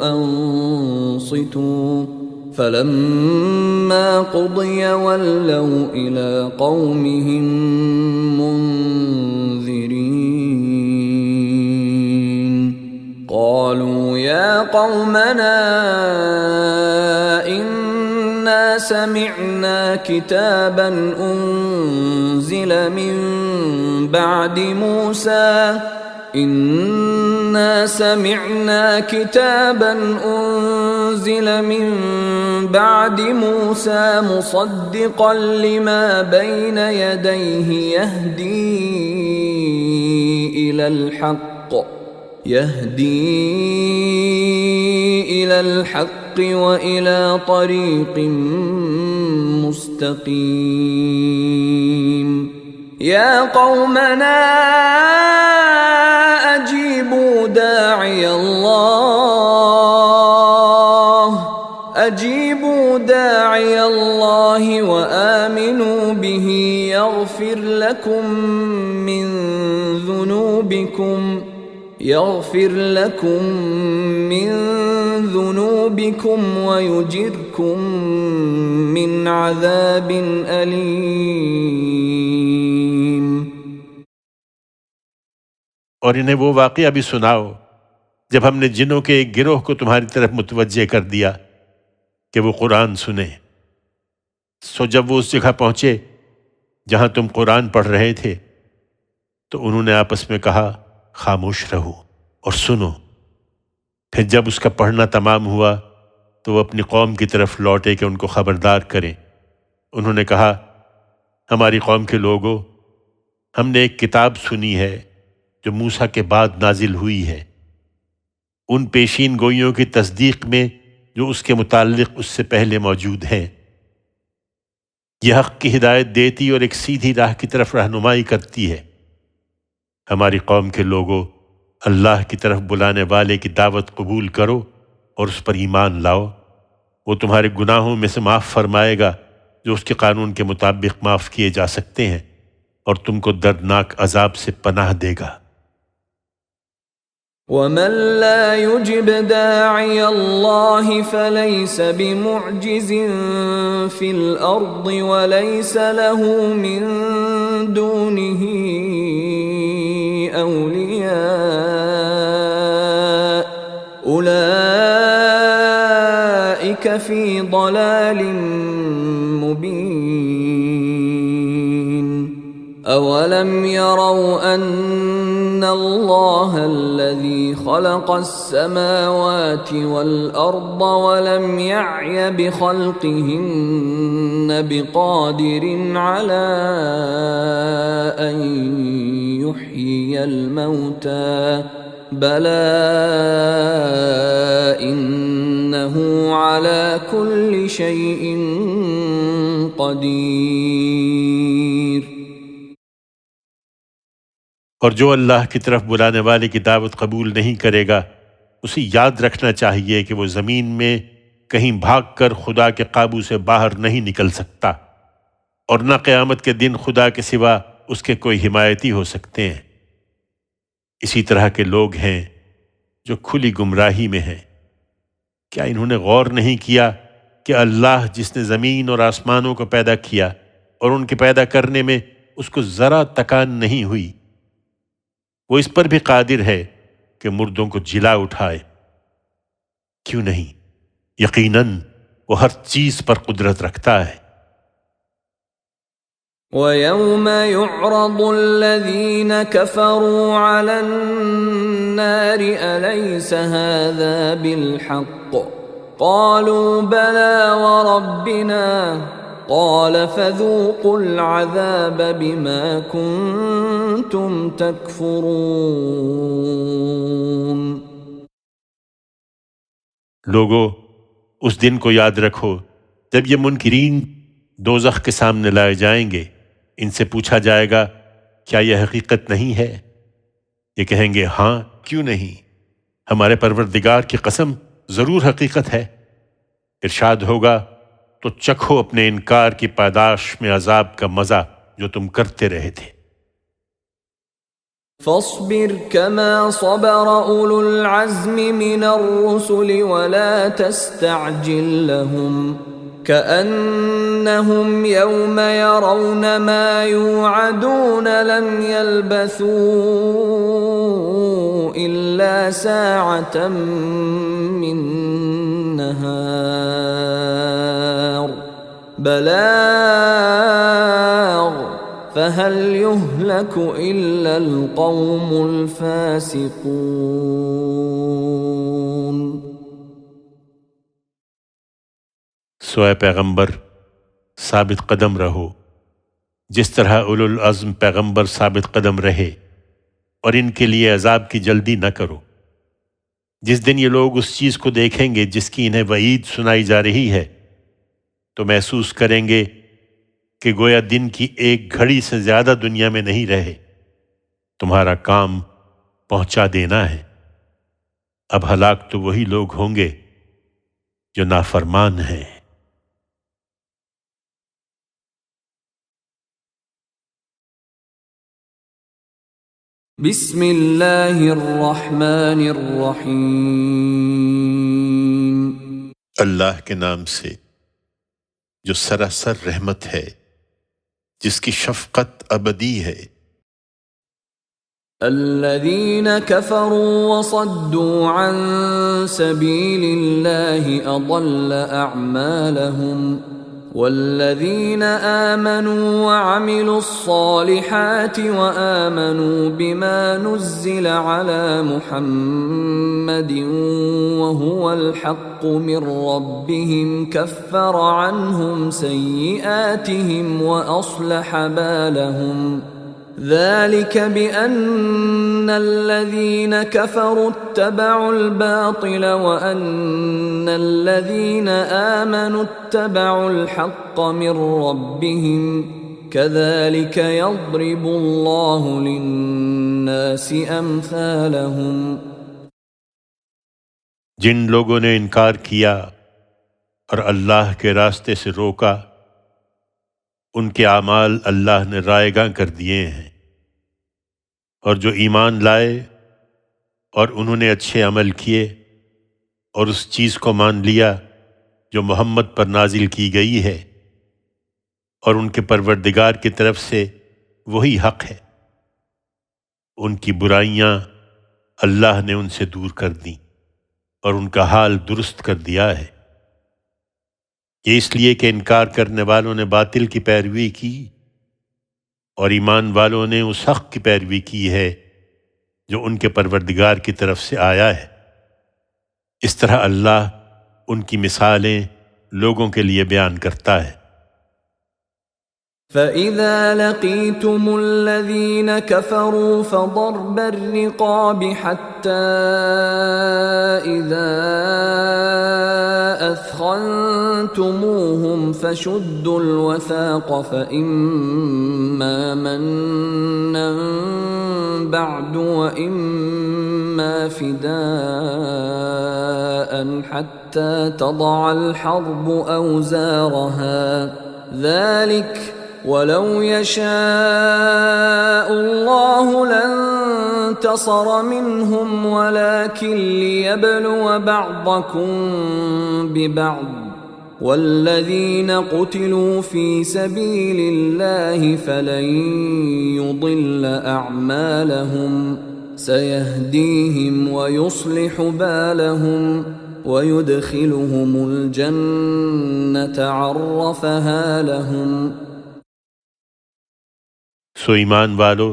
أَنصِتُوا فَلَمَّا قُضِيَ وَلَّوْا إِلَى قَوْمِهِمْ مُنذِرِينَ قَالُوا يَا قَوْمَنَا إِنَّا سَمِعْنَا كِتَابًا أُنزِلَ مِن بَعْدِ مُوسَى مُصَدِّقًا لِمَا بَيْنَ يَدَيْهِ يَهْدِي إِلَى الْحَقِّ وَإِلَى طَرِيقٍ مُسْتَقِيمٍ يَا قَوْمَنَا داعي الله اجيبوا داعي الله وآمنوا به يغفر لكم من ذنوبكم ويجركم من عذاب أليم۔ اور انہیں وہ واقعہ بھی سناؤ جب ہم نے جنوں کے ایک گروہ کو تمہاری طرف متوجہ کر دیا کہ وہ قرآن سنیں، سو جب وہ اس جگہ پہنچے جہاں تم قرآن پڑھ رہے تھے تو انہوں نے آپس میں کہا خاموش رہو اور سنو۔ پھر جب اس کا پڑھنا تمام ہوا تو وہ اپنی قوم کی طرف لوٹے کہ ان کو خبردار کریں۔ انہوں نے کہا ہماری قوم کے لوگوں، ہم نے ایک کتاب سنی ہے جو موسیٰ کے بعد نازل ہوئی ہے، ان پیشین گوئیوں کی تصدیق میں جو اس کے متعلق اس سے پہلے موجود ہیں۔ یہ حق کی ہدایت دیتی اور ایک سیدھی راہ کی طرف رہنمائی کرتی ہے۔ ہماری قوم کے لوگوں، اللہ کی طرف بلانے والے کی دعوت قبول کرو اور اس پر ایمان لاؤ، وہ تمہارے گناہوں میں سے معاف فرمائے گا جو اس کے قانون کے مطابق معاف کیے جا سکتے ہیں، اور تم کو دردناک عذاب سے پناہ دے گا۔ ومن لا يجب داعي الله فليس بمعجز في الأرض وليس له من دونه أولياء أولئك في ضلال مبين۔ أولم يروا أن الله الذي خلق السماوات والأرض ولم يعي بخلقهن بقادر على أن يحيي الموتى بلى إنه على كل شيء قدير۔ اور جو اللہ کی طرف بلانے والے کی دعوت قبول نہیں کرے گا، اسے یاد رکھنا چاہیے کہ وہ زمین میں کہیں بھاگ کر خدا کے قابو سے باہر نہیں نکل سکتا، اور نہ قیامت کے دن خدا کے سوا اس کے کوئی حمایتی ہو سکتے ہیں۔ اسی طرح کے لوگ ہیں جو کھلی گمراہی میں ہیں۔ کیا انہوں نے غور نہیں کیا کہ اللہ جس نے زمین اور آسمانوں کو پیدا کیا اور ان کے پیدا کرنے میں اس کو ذرا تکان نہیں ہوئی، وہ اس پر بھی قادر ہے کہ مردوں کو جلا اٹھائے؟ کیوں نہیں، یقیناً وہ ہر چیز پر قدرت رکھتا ہے۔ وَيَوْمَ يُعْرَضُ الَّذِينَ كَفَرُوا عَلَى النَّارِ أَلَيْسَ هَذَا بِالْحَقِّ قَالُوا بَلَى وَرَبِّنَا قَالَ فَذُوقُوا الْعَذَابَ بِمَا كُنتُمْ تَكْفُرُونَ۔ لوگو، اس دن کو یاد رکھو جب یہ منکرین دوزخ کے سامنے لائے جائیں گے، ان سے پوچھا جائے گا کیا یہ حقیقت نہیں ہے؟ یہ کہیں گے ہاں، کیوں نہیں، ہمارے پروردگار کی قسم ضرور حقیقت ہے۔ ارشاد ہوگا تو چکھو اپنے انکار کی پاداش میں عذاب کا مزہ جو تم کرتے رہے تھے۔ فاصبر كما صبر أولو العزم من الرسل ولا تستعجل لهم كأنهم يوم يرون ما يوعدون لم يلبثوا إلا ساعة من نهار بلاغ فهل يهلك إلا القوم الفاسقون۔ سو اے پیغمبر، ثابت قدم رہو جس طرح اولو العزم پیغمبر ثابت قدم رہے، اور ان کے لیے عذاب کی جلدی نہ کرو۔ جس دن یہ لوگ اس چیز کو دیکھیں گے جس کی انہیں وعید سنائی جا رہی ہے تو محسوس کریں گے کہ گویا دن کی ایک گھڑی سے زیادہ دنیا میں نہیں رہے۔ تمہارا کام پہنچا دینا ہے۔ اب ہلاک تو وہی لوگ ہوں گے جو نافرمان ہیں۔ بسم اللہ الرحمن الرحیم۔ اللہ کے نام سے جو سراسر رحمت ہے، جس کی شفقت ابدی ہے۔ الذين كفروا وصدوا عن سبيل الله أضل أعمالهم والذين آمنوا وعملوا الصالحات وآمنوا بما نزل على محمد وهو الحق من ربهم كفر عنهم سيئاتهم وأصلح بالهم ذلك بأن الذين كفروا اتبعوا الباطل وأن الذين آمنوا اتبعوا الحق من ربهم كذلك يضرب الله للناس أمثالهم۔ جن لوگوں نے انکار کیا اور اللہ کے راستے سے روکا، ان کے اعمال اللہ نے رائیگاں کر دیے ہیں، اور جو ایمان لائے اور انہوں نے اچھے عمل کیے اور اس چیز کو مان لیا جو محمد پر نازل کی گئی ہے، اور ان کے پروردگار کی طرف سے وہی حق ہے، ان کی برائیاں اللہ نے ان سے دور کر دیں اور ان کا حال درست کر دیا ہے۔ یہ اس لیے کہ انکار کرنے والوں نے باطل کی پیروی کی اور ایمان والوں نے اس حق کی پیروی کی ہے جو ان کے پروردگار کی طرف سے آیا ہے۔ اس طرح اللہ ان کی مثالیں لوگوں کے لیے بیان کرتا ہے۔ فَإِذَا لَقِيتُمُ الَّذِينَ كَفَرُوا فَضَرْبَ الرِّقَابِ حَتَّى إِذَا أَثْخَنْتُمُوهُمْ فَشُدُّوا الْوَثَاقَ فَإِمَّا مَنًّا بَعْدُ وَإِمَّا فِدَاءً حَتَّى تَضَعَ الْحَرْبُ أَوْزَارَهَا ذَلِكَ وَلَوْ يَشَاءُ اللَّهُ لَانتَصَرَ مِنْهُمْ وَلَكِنْ لِيَبْلُوَ بَعْضَكُمْ بِبَعْضٍ وَالَّذِينَ قُتِلُوا فِي سَبِيلِ اللَّهِ فَلَنْ يُضِلَّ أَعْمَالَهُمْ سَيَهْدِيهِمْ وَيُصْلِحُ بَالَهُمْ وَيُدْخِلُهُمُ الْجَنَّةَ عَرَّفَهَا لَهُمْ۔ سو ایمان والو،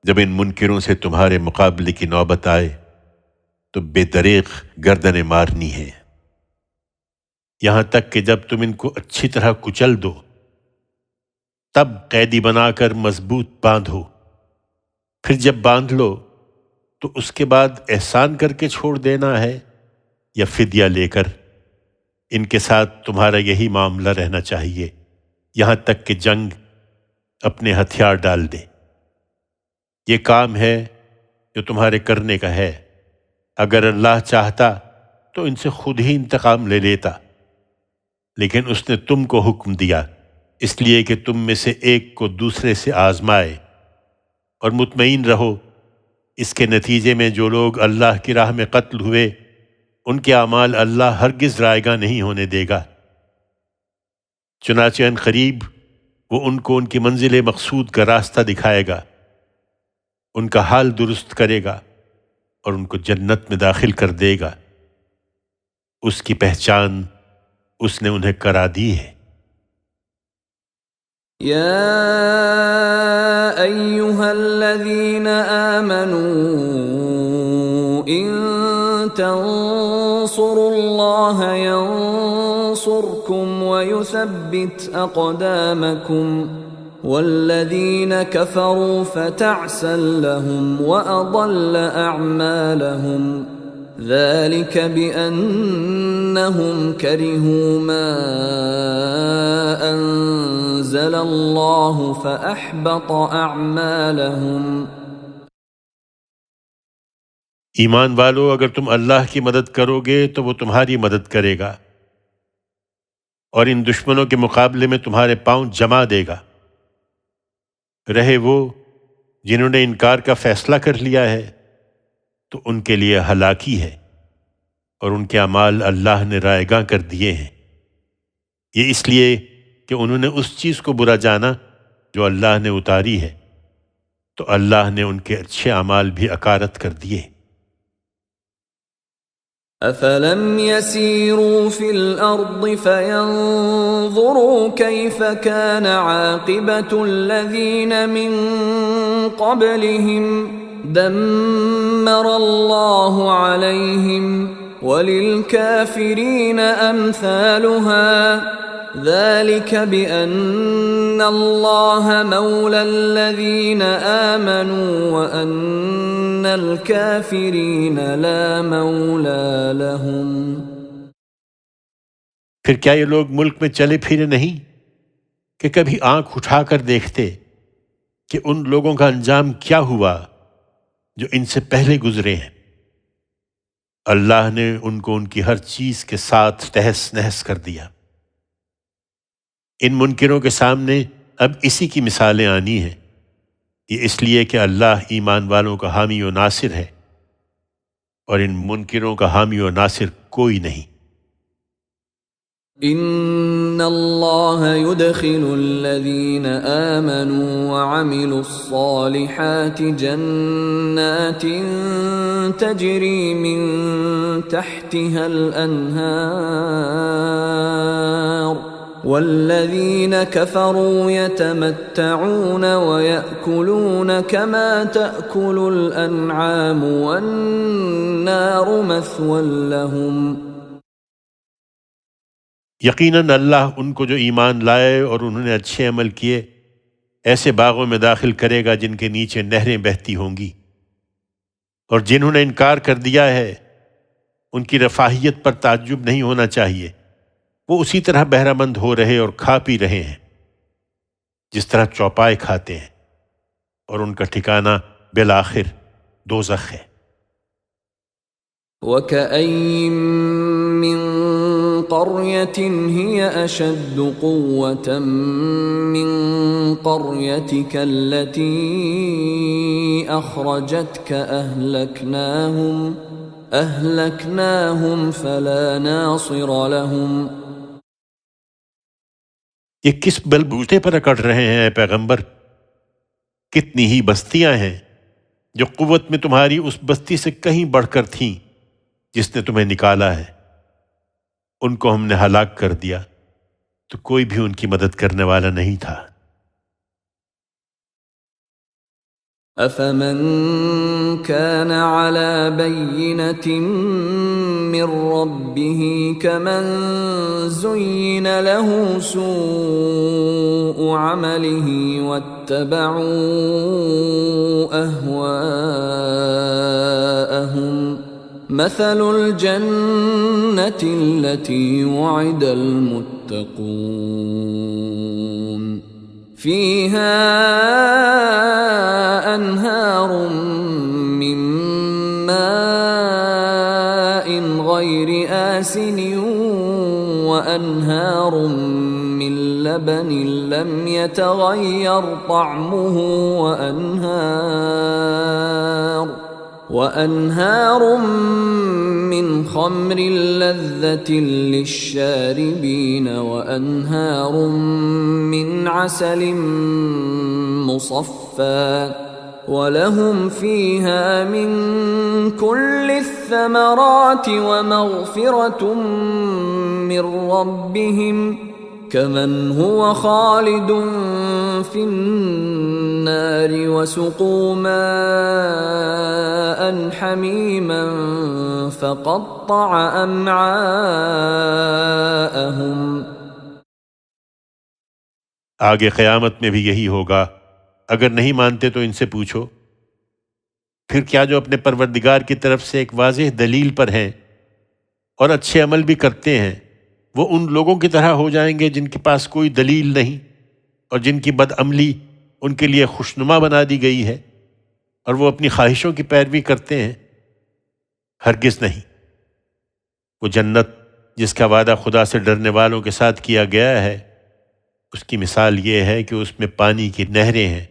جب ان منکروں سے تمہارے مقابلے کی نوبت آئے تو بے دریغ گردنیں مارنی ہے، یہاں تک کہ جب تم ان کو اچھی طرح کچل دو تب قیدی بنا کر مضبوط باندھو، پھر جب باندھ لو تو اس کے بعد احسان کر کے چھوڑ دینا ہے یا فدیہ لے کر۔ ان کے ساتھ تمہارا یہی معاملہ رہنا چاہیے یہاں تک کہ جنگ اپنے ہتھیار ڈال دے۔ یہ کام ہے جو تمہارے کرنے کا ہے، اگر اللہ چاہتا تو ان سے خود ہی انتقام لے لیتا، لیکن اس نے تم کو حکم دیا اس لیے کہ تم میں سے ایک کو دوسرے سے آزمائے، اور مطمئن رہو اس کے نتیجے میں جو لوگ اللہ کی راہ میں قتل ہوئے ان کے اعمال اللہ ہرگز رائیگاں نہیں ہونے دے گا۔ چنانچہ ان قریب وہ ان کو ان کی منزل مقصود کا راستہ دکھائے گا، ان کا حال درست کرے گا اور ان کو جنت میں داخل کر دے گا۔ اس کی پہچان اس نے انہیں کرا دی ہے۔ یا ایہا الذین آمنوا ان تنصروا اللہ ینصرکم ویثبت اقدامکم والذین کفروا فتعسا لهم واضل اعمالهم ذلك بأنهم كرهوا ما أنزل الله فأحبط أعمالهم۔ ایمان والو، اگر تم اللہ کی مدد کرو گے تو وہ تمہاری مدد کرے گا اور ان دشمنوں کے مقابلے میں تمہارے پاؤں جما دے گا۔ رہے وہ جنہوں نے انکار کا فیصلہ کر لیا ہے تو ان کے لیے ہلاکی ہے، اور ان کے اعمال اللہ نے رائے گاں کر دیے ہیں، یہ اس لیے کہ انہوں نے اس چیز کو برا جانا جو اللہ نے اتاری ہے، تو اللہ نے ان کے اچھے اعمال بھی اکارت کر دیے۔ أفلم يسيروا في الأرض فينظروا كيف كان عاقبة الذين من قبلهم دمر الله عليهم وللكافرين أمثالها ذلك بأن الله مولى الذين آمنوا وأن الكافرين لا مولى لهم۔ پھر کیا یہ لوگ ملک میں چلے پھرے نہیں کہ کبھی آنکھ اٹھا کر دیکھتے کہ ان لوگوں کا انجام کیا ہوا جو ان سے پہلے گزرے ہیں؟ اللہ نے ان کو ان کی ہر چیز کے ساتھ تہس نہس کر دیا۔ ان منکروں کے سامنے اب اسی کی مثالیں آنی ہیں، یہ اس لیے کہ اللہ ایمان والوں کا حامی و ناصر ہے اور ان منکروں کا حامی و ناصر کوئی نہیں۔ ان اللہ يدخل الذین آمنوا وعملوا الصالحات جنات تجری من تحتها الانہار والذین كفروا يتمتعون ويأكلون كما تأكل الأنعام والنار مثوى لهم۔ یقیناً اللہ ان کو جو ایمان لائے اور انہوں نے اچھے عمل کیے ایسے باغوں میں داخل کرے گا جن کے نیچے نہریں بہتی ہوں گی، اور جنہوں نے انکار کر دیا ہے ان کی رفاہیت پر تعجب نہیں ہونا چاہیے، وہ اسی طرح بہرہ مند ہو رہے اور کھا پی رہے ہیں جس طرح چوپائے کھاتے ہیں، اور ان کا ٹھکانہ بالآخر دوزخ ہے۔ وَكَأَيِّن مِّن قَرْيَةٍ هِيَ أَشَدُّ قُوَّةً مِّن قَرْيَتِكَ الَّتِي أَخْرَجَتْكَ أَهْلَكْنَاهُمْ فَلَا نَاصِرَ لَهُمْ۔ یہ کس بل بوتے پر اکڑ رہے ہیں اے پیغمبر؟ کتنی ہی بستیاں ہیں جو قوت میں تمہاری اس بستی سے کہیں بڑھ کر تھیں جس نے تمہیں نکالا ہے، ان کو ہم نے ہلاک کر دیا تو کوئی بھی ان کی مدد کرنے والا نہیں تھا۔ أَفَمَن كَانَ عَلَى بَيِّنَةٍ مِّن رَّبِّهِ كَمَن زُيِّنَ لَهُ سُوءُ عَمَلِهِ وَاتَّبَعُوا أَهْوَاءَهُمْ مَثَلُ الْجَنَّةِ الَّتِي وُعِدَ الْمُتَّقُونَ فِيهَا أَنْهَارٌ مِّن مَّاءٍ غَيْرِ آسِنٍ وَأَنْهَارٌ مِّن لَّبَنٍ لَّمْ يَتَغَيَّرْ طَعْمُهُ وَأَنْهَارٌ مِّنْ خَمْرٍ لَّذَّةٍ لِّلشَّارِبِينَ وَأَنْهَارٌ مِّنْ عَسَلٍ مُّصَفًّى وَلَهُمْ فِيهَا مِن كُلِّ الثَّمَرَاتِ وَمَغْفِرَةٌ مِّن رَّبِّهِمْ كَمَنْ هُوَ خَالِدٌ فِي النَّارِ وَسُقُوا مَاءً حَمِيمًا فَقَطَّعَ أَمْعَاءَهُمْ۔ آگے قیامت میں بھی یہی ہوگا، اگر نہیں مانتے تو ان سے پوچھو۔ پھر کیا جو اپنے پروردگار کی طرف سے ایک واضح دلیل پر ہیں اور اچھے عمل بھی کرتے ہیں، وہ ان لوگوں کی طرح ہو جائیں گے جن کے پاس کوئی دلیل نہیں، اور جن کی بد عملی ان کے لیے خوشنما بنا دی گئی ہے، اور وہ اپنی خواہشوں کی پیروی کرتے ہیں؟ ہرگز نہیں۔ وہ جنت جس کا وعدہ خدا سے ڈرنے والوں کے ساتھ کیا گیا ہے، اس کی مثال یہ ہے کہ اس میں پانی کی نہریں ہیں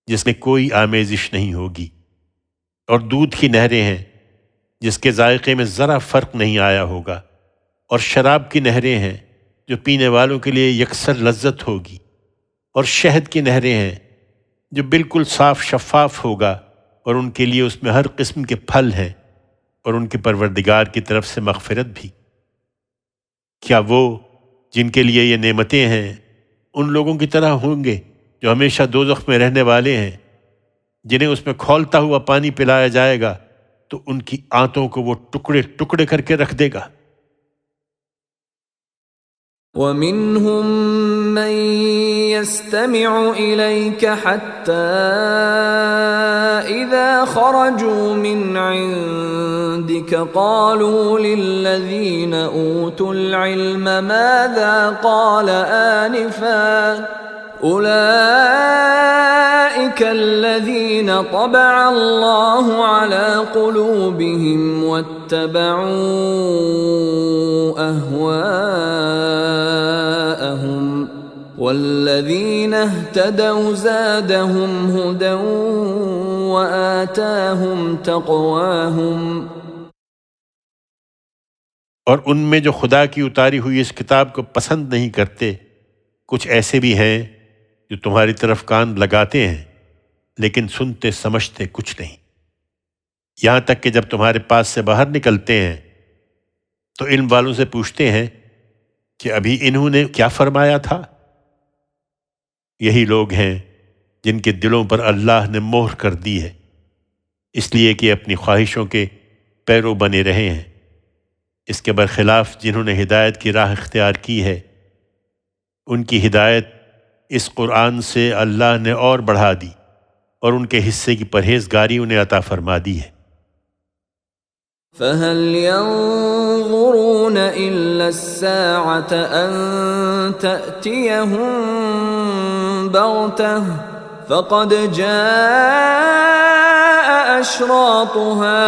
جس میں کوئی آمیزش نہیں ہوگی، اور دودھ کی نہریں ہیں جس کے ذائقے میں ذرا فرق نہیں آیا ہوگا، اور شراب کی نہریں ہیں جو پینے والوں کے لیے یکسر لذت ہوگی، اور شہد کی نہریں ہیں جو بالکل صاف شفاف ہوگا، اور ان کے لیے اس میں ہر قسم کے پھل ہیں، اور ان کے پروردگار کی طرف سے مغفرت بھی۔ کیا وہ جن کے لیے یہ نعمتیں ہیں ان لوگوں کی طرح ہوں گے جو ہمیشہ دوزخ میں رہنے والے ہیں، جنہیں اس میں کھولتا ہوا پانی پلایا جائے گا تو ان کی آنتوں کو وہ ٹکڑے ٹکڑے کر کے رکھ دے گا۔ وَمِنْهُمْ مَنْ يَسْتَمِعُ إِلَيْكَ حَتَّى إِذَا خَرَجُوا مِنْ عِنْدِكَ قَالُوا لِلَّذِينَ أُوتُوا الْعِلْمَ مَاذَا قَالَ آنِفًا أُولَئِكَ الَّذِينَ طَبَعَ اللَّهُ عَلَى قُلُوبِهِمْ وَاتَّبَعُوا أَهْوَاءَهُمْ وَالَّذِينَ اهْتَدَوْا زَادَهُمْ هُدًى وَآتَاهُمْ تَقْوَاهُمْ۔ اور ان میں جو خدا کی اتاری ہوئی اس کتاب کو پسند نہیں کرتے، کچھ ایسے بھی ہیں جو تمہاری طرف کان لگاتے ہیں لیکن سنتے سمجھتے کچھ نہیں، یہاں تک کہ جب تمہارے پاس سے باہر نکلتے ہیں تو علم والوں سے پوچھتے ہیں کہ ابھی انہوں نے کیا فرمایا تھا۔ یہی لوگ ہیں جن کے دلوں پر اللہ نے مہر کر دی ہے، اس لیے کہ اپنی خواہشوں کے پیرو بنے رہے ہیں، اس کے برخلاف جنہوں نے ہدایت کی راہ اختیار کی ہے، ان کی ہدایت اس قرآن سے اللہ نے اور بڑھا دی، اور ان کے حصے کی پرہیزگاری انہیں عطا فرما دی ہے۔ فَهَلْ يَنظُرُونَ إِلَّا السَّاعَةَ أَن تَأْتِيَهُم بَغْتَةً فَقَدْ جَاءَ أَشْرَاطُهَا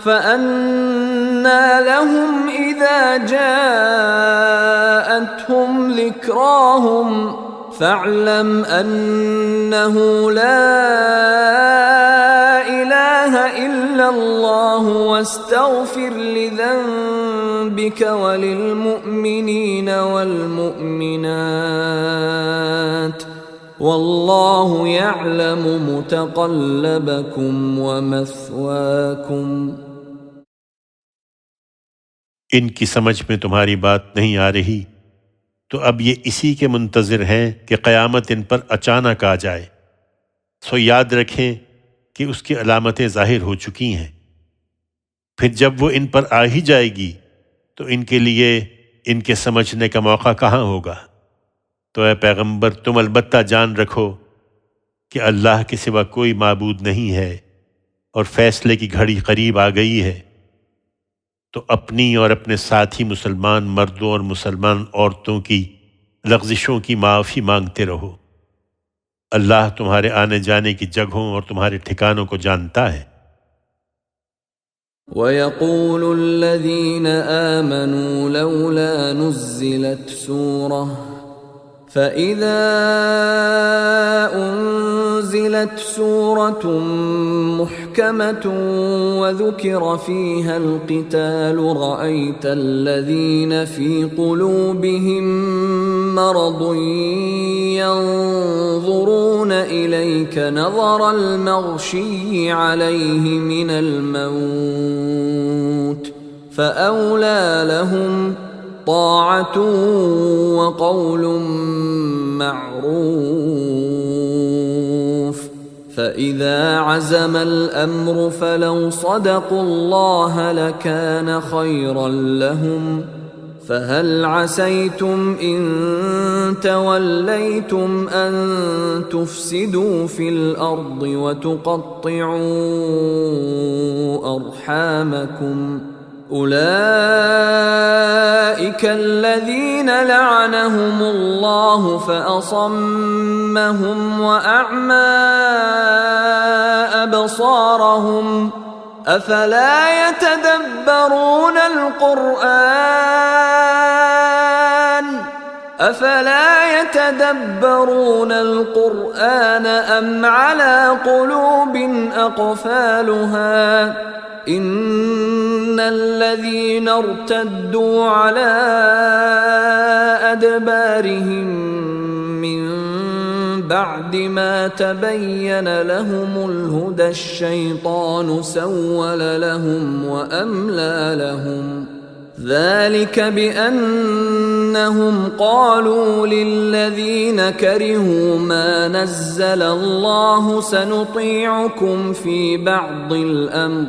فَأَنَّىٰ لَهُمْ إِذَا جَاءَتْهُمْ ذِكْرَاهُمْ فَاعْلَمْ أَنَّهُ لَا إِلَٰهَ إِلَّا اللَّهُ وَاسْتَغْفِرْ لِذَنبِكَ وَلِلْمُؤْمِنِينَ وَالْمُؤْمِنَاتِ وَاللَّهُ يَعْلَمُ مُتَقَلَّبَكُمْ وَمَثْوَاكُمْ۔ ان کی سمجھ میں تمہاری بات نہیں آ رہی تو اب یہ اسی کے منتظر ہیں کہ قیامت ان پر اچانک آ جائے، سو یاد رکھیں کہ اس کی علامتیں ظاہر ہو چکی ہیں، پھر جب وہ ان پر آ ہی جائے گی تو ان کے لیے ان کے سمجھنے کا موقع کہاں ہوگا۔ تو اے پیغمبر تم البتہ جان رکھو کہ اللہ کے سوا کوئی معبود نہیں ہے، اور فیصلے کی گھڑی قریب آ گئی ہے، تو اپنی اور اپنے ساتھی مسلمان مردوں اور مسلمان عورتوں کی لغزشوں کی معافی مانگتے رہو۔ اللہ تمہارے آنے جانے کی جگہوں اور تمہارے ٹھکانوں کو جانتا ہے۔ وَيَقُولُ الَّذِينَ آمَنُوا لَوْلَا نُزِّلَتْ سُورَةٌ فَإِذَا أُنزِلَتْ سُورَةٌ مُحْكَمَةٌ وَذُكِرَ فِيهَا الْقِتَالُ رَأَيْتَ الَّذِينَ فِي قُلُوبِهِم مَّرَضٌ يَنظُرُونَ إِلَيْكَ نَظَرَ الْمَغْشِيِّ عَلَيْهِ مِنَ الْمَوْتِ فَأَوْلَىٰ لَهُمْ طاعة وقول معروف فإذا عزم الأمر فلو صدقوا الله لكان خيرا لهم فهل عسيتم إن توليتم أن تفسدوا في الأرض وتقطعوا أرحامكم أولئك الذين لعنهم الله فأصمهم وأعمى أبصارهم افلا يتدبرون القرآن ام على قلوب اقفالها ان الذين ارتدوا على ادبارهم من بعد ما تبين لهم الهدى الشيطان سول لهم وأملى لهم ذلك بأنهم قالوا للذين كرهوا ما نزل الله سنطيعكم في بعض الأمر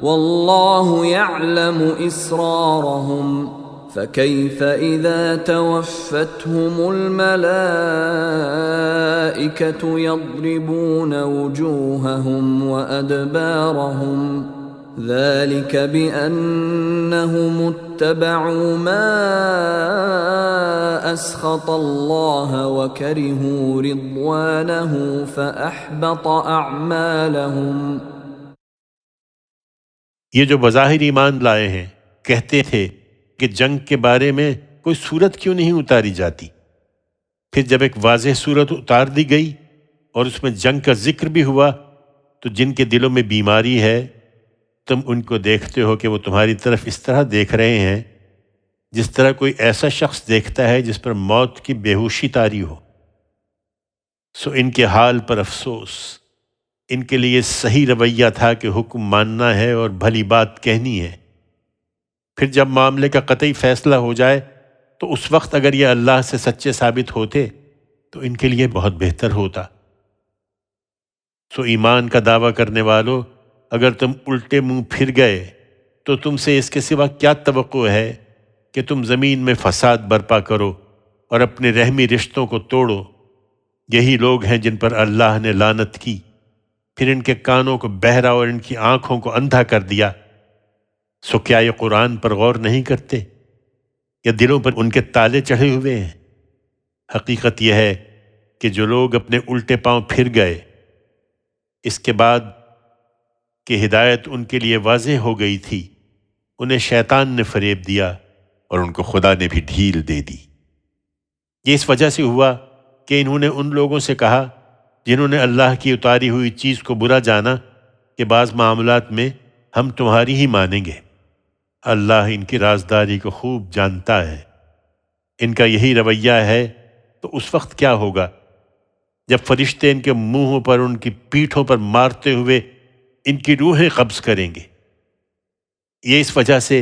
والله يعلم إسرارهم فكيف إذا توفتهم الملائكة يضربون وجوههم وأدبارهم ذلك بأنهم اتبعوا ما أسخط الله وكرهوا رضوانه فأحبط أعمالهم. یہ جو بظاہر ایمان لائے ہیں کہتے تھے کہ جنگ کے بارے میں کوئی صورت کیوں نہیں اتاری جاتی؟ پھر جب ایک واضح صورت اتار دی گئی اور اس میں جنگ کا ذکر بھی ہوا تو جن کے دلوں میں بیماری ہے تم ان کو دیکھتے ہو کہ وہ تمہاری طرف اس طرح دیکھ رہے ہیں جس طرح کوئی ایسا شخص دیکھتا ہے جس پر موت کی بے ہوشی طاری ہو. سو ان کے حال پر افسوس. ان کے لیے صحیح رویہ تھا کہ حکم ماننا ہے اور بھلی بات کہنی ہے. پھر جب معاملے کا قطعی فیصلہ ہو جائے تو اس وقت اگر یہ اللہ سے سچے ثابت ہوتے تو ان کے لیے بہت بہتر ہوتا. سو ایمان کا دعویٰ کرنے والو اگر تم الٹے منہ پھر گئے تو تم سے اس کے سوا کیا توقع ہے کہ تم زمین میں فساد برپا کرو اور اپنے رحمی رشتوں کو توڑو. یہی لوگ ہیں جن پر اللہ نے لعنت کی، پھر ان کے کانوں کو بہرا اور ان کی آنکھوں کو اندھا کر دیا. سو کیا یہ قرآن پر غور نہیں کرتے یا دلوں پر ان کے تالے چڑھے ہوئے ہیں؟ حقیقت یہ ہے کہ جو لوگ اپنے الٹے پاؤں پھر گئے اس کے بعد کہ ہدایت ان کے لیے واضح ہو گئی تھی، انہیں شیطان نے فریب دیا اور ان کو خدا نے بھی ڈھیل دے دی. یہ اس وجہ سے ہوا کہ انہوں نے ان لوگوں سے کہا جنہوں نے اللہ کی اتاری ہوئی چیز کو برا جانا کہ بعض معاملات میں ہم تمہاری ہی مانیں گے. اللہ ان کی رازداری کو خوب جانتا ہے. ان کا یہی رویہ ہے تو اس وقت کیا ہوگا جب فرشتے ان کے منہوں پر ان کی پیٹھوں پر مارتے ہوئے ان کی روحیں قبض کریں گے. یہ اس وجہ سے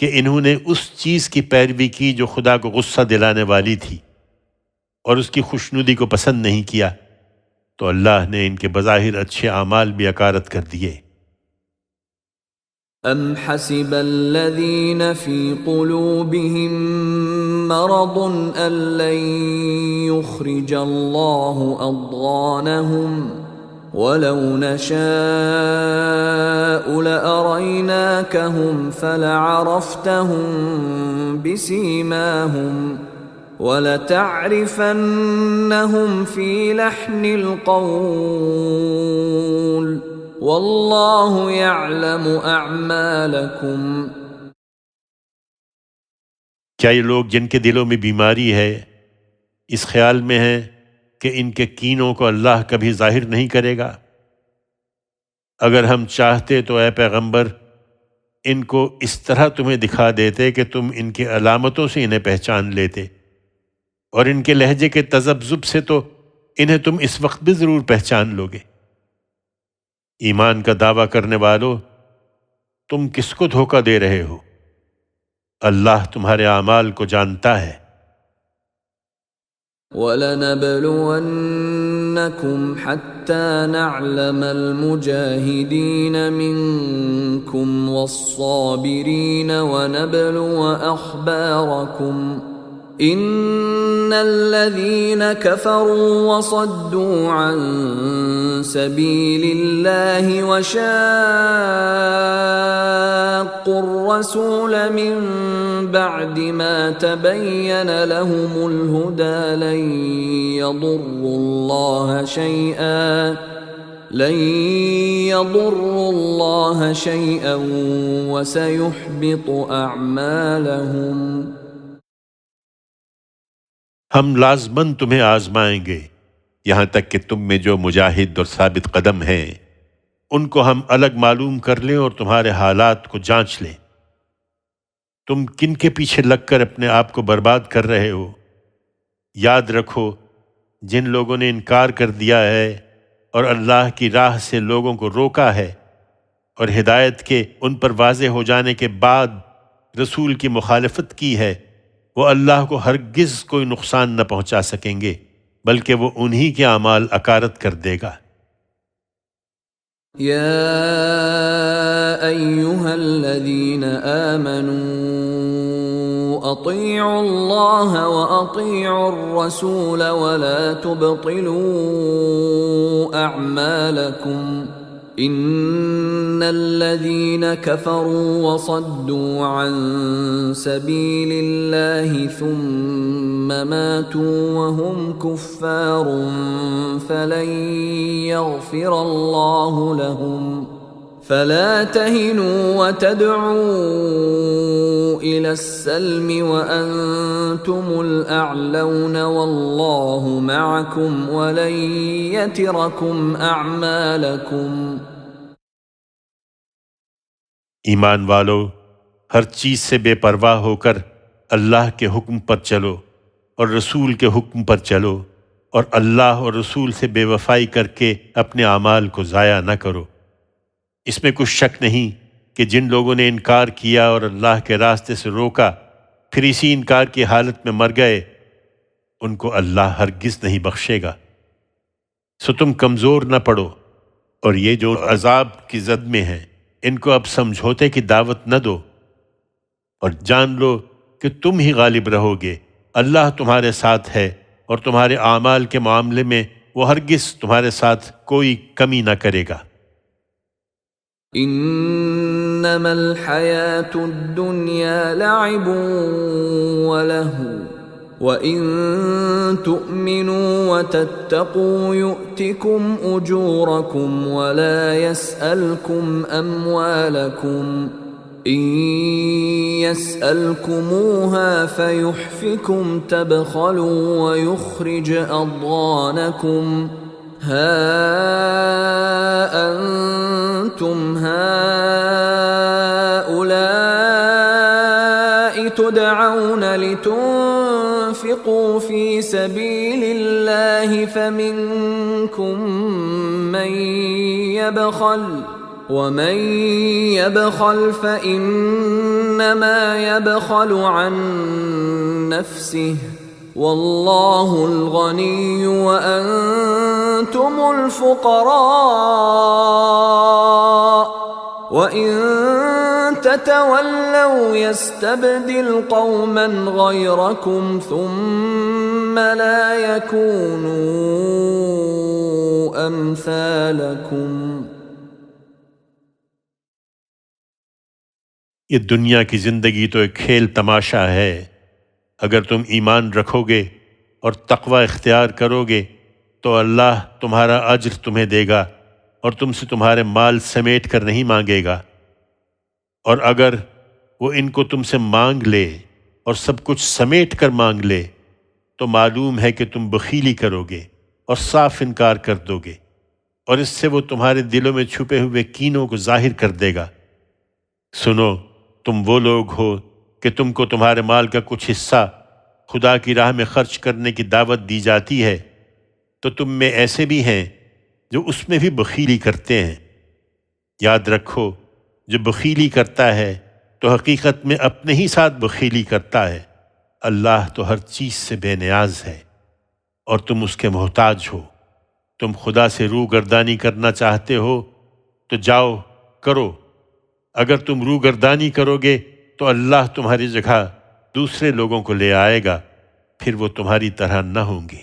کہ انہوں نے اس چیز کی پیروی کی جو خدا کو غصہ دلانے والی تھی اور اس کی خوشنودی کو پسند نہیں کیا، تو اللہ نے ان کے بظاہر اچھے اعمال بھی اکارت کر دیے. ام حسب الذین فی قلوبهم مرض ان لن یخرج اللہ اضغانهم ولو نشاء لأریناکهم فلعرفتهم بسیماهم وَلَتَعْرِفَنَّهُمْ فِي لَحْنِ الْقَوْلِ وَاللَّهُ يَعْلَمُ أَعْمَالَكُمْ. کیا یہ لوگ جن کے دلوں میں بیماری ہے اس خیال میں ہیں کہ ان کے کینوں کو اللہ کبھی ظاہر نہیں کرے گا؟ اگر ہم چاہتے تو اے پیغمبر ان کو اس طرح تمہیں دکھا دیتے کہ تم ان کی علامتوں سے انہیں پہچان لیتے، اور ان کے لہجے کے تذبذب سے تو انہیں تم اس وقت بھی ضرور پہچان لوگے. ایمان کا دعویٰ کرنے والو تم کس کو دھوکہ دے رہے ہو؟ اللہ تمہارے اعمال کو جانتا ہے. وَلَنَبْلُوَنَّكُمْ حَتَّى نَعْلَمَ الْمُجَاهِدِينَ مِنكُمْ وَالصَّابِرِينَ وَنَبْلُوَ أَخْبَارَكُمْ. إِنَّ الَّذِينَ كَفَرُوا وَصَدُّوا عَن سَبِيلِ اللَّهِ وَشَاقُّوا الرَّسُولَ مِن بَعْدِ مَا تَبَيَّنَ لَهُمُ الْهُدَى لَن يَضُرُّوا اللَّهَ شَيْئًا لن يضروا الله شيئا وسيحبط اعمالهم. ہم لازماً تمہیں آزمائیں گے یہاں تک کہ تم میں جو مجاہد اور ثابت قدم ہیں ان کو ہم الگ معلوم کر لیں اور تمہارے حالات کو جانچ لیں. تم کن کے پیچھے لگ کر اپنے آپ کو برباد کر رہے ہو؟ یاد رکھو جن لوگوں نے انکار کر دیا ہے اور اللہ کی راہ سے لوگوں کو روکا ہے اور ہدایت کے ان پر واضح ہو جانے کے بعد رسول کی مخالفت کی ہے، وہ اللہ کو ہرگز کوئی نقصان نہ پہنچا سکیں گے بلکہ وہ انہی کے اعمال اکارت کر دے گا. يا أيها الذين آمنوا أطيعوا الله وأطيعوا الرسول ولا تبطلوا أعمالكم إن الذين كفروا وصدوا عن سبيل الله ثم ماتوا وهم كفار فلن يغفر الله لهم فلا تهنوا وتدعوا إلى السلم وأنتم الأعلون والله معكم ولن يتركم أعمالكم. ایمان والو، ہر چیز سے بے پرواہ ہو کر اللہ کے حکم پر چلو اور رسول کے حکم پر چلو، اور اللہ اور رسول سے بے وفائی کر کے اپنے اعمال کو ضائع نہ کرو. اس میں کچھ شک نہیں کہ جن لوگوں نے انکار کیا اور اللہ کے راستے سے روکا پھر اسی انکار کی حالت میں مر گئے، ان کو اللہ ہرگز نہیں بخشے گا. سو تم کمزور نہ پڑو، اور یہ جو عذاب کی زد میں ہیں ان کو اب سمجھوتے کی دعوت نہ دو، اور جان لو کہ تم ہی غالب رہو گے. اللہ تمہارے ساتھ ہے اور تمہارے اعمال کے معاملے میں وہ ہرگز تمہارے ساتھ کوئی کمی نہ کرے گا. انما الحیاة الدنیا لعب ولہو وَإِن تُؤْمِنُوا وَتَتَّقُوا يُؤْتِكُمْ أُجُورَكُمْ وَلَا يَسْأَلْكُمْ أَمْوَالَكُمْ إِن يَسْأَلْكُمُوهَا فَيُحْفِكُمْ تَبْخَلُوا وَيُخْرِجْ أَضْغَانَكُمْ هَا أَنْتُمْ هَؤُلَاءِ تُدْعَوْنَ لِتُنْفِقُوا فِي سَبِيلِ اللَّهِ فَمِنْكُمْ مَنْ يَبْخَلُ وَمَنْ يَبْخَلْ فَإِنَّمَا يَبْخَلُ عَنْ نَفْسِهِ وَاللَّهُ الْغَنِيُّ وَأَنْتُمُ الْفُقَرَاءُ وَإِن تَتَوَلَّوْا يَسْتَبْدِلْ قَوْمًا غَيْرَكُمْ ثُمَّ لَا يَكُونُوا أَمْثَالَكُمْ. یہ دنیا کی زندگی تو ایک کھیل تماشا ہے. اگر تم ایمان رکھو گے اور تقوی اختیار کرو گے تو اللہ تمہارا اجر تمہیں دے گا اور تم سے تمہارے مال سمیٹ کر نہیں مانگے گا. اور اگر وہ ان کو تم سے مانگ لے اور سب کچھ سمیٹ کر مانگ لے تو معلوم ہے کہ تم بخیلی کرو گے اور صاف انکار کر دو گے، اور اس سے وہ تمہارے دلوں میں چھپے ہوئے کینوں کو ظاہر کر دے گا. سنو، تم وہ لوگ ہو کہ تم کو تمہارے مال کا کچھ حصہ خدا کی راہ میں خرچ کرنے کی دعوت دی جاتی ہے، تو تم میں ایسے بھی ہیں جو اس میں بھی بخیلی کرتے ہیں. یاد رکھو، جو بخیلی کرتا ہے تو حقیقت میں اپنے ہی ساتھ بخیلی کرتا ہے. اللہ تو ہر چیز سے بے نیاز ہے اور تم اس کے محتاج ہو. تم خدا سے روح گردانی کرنا چاہتے ہو تو جاؤ کرو. اگر تم روح گردانی کرو گے تو اللہ تمہاری جگہ دوسرے لوگوں کو لے آئے گا، پھر وہ تمہاری طرح نہ ہوں گے.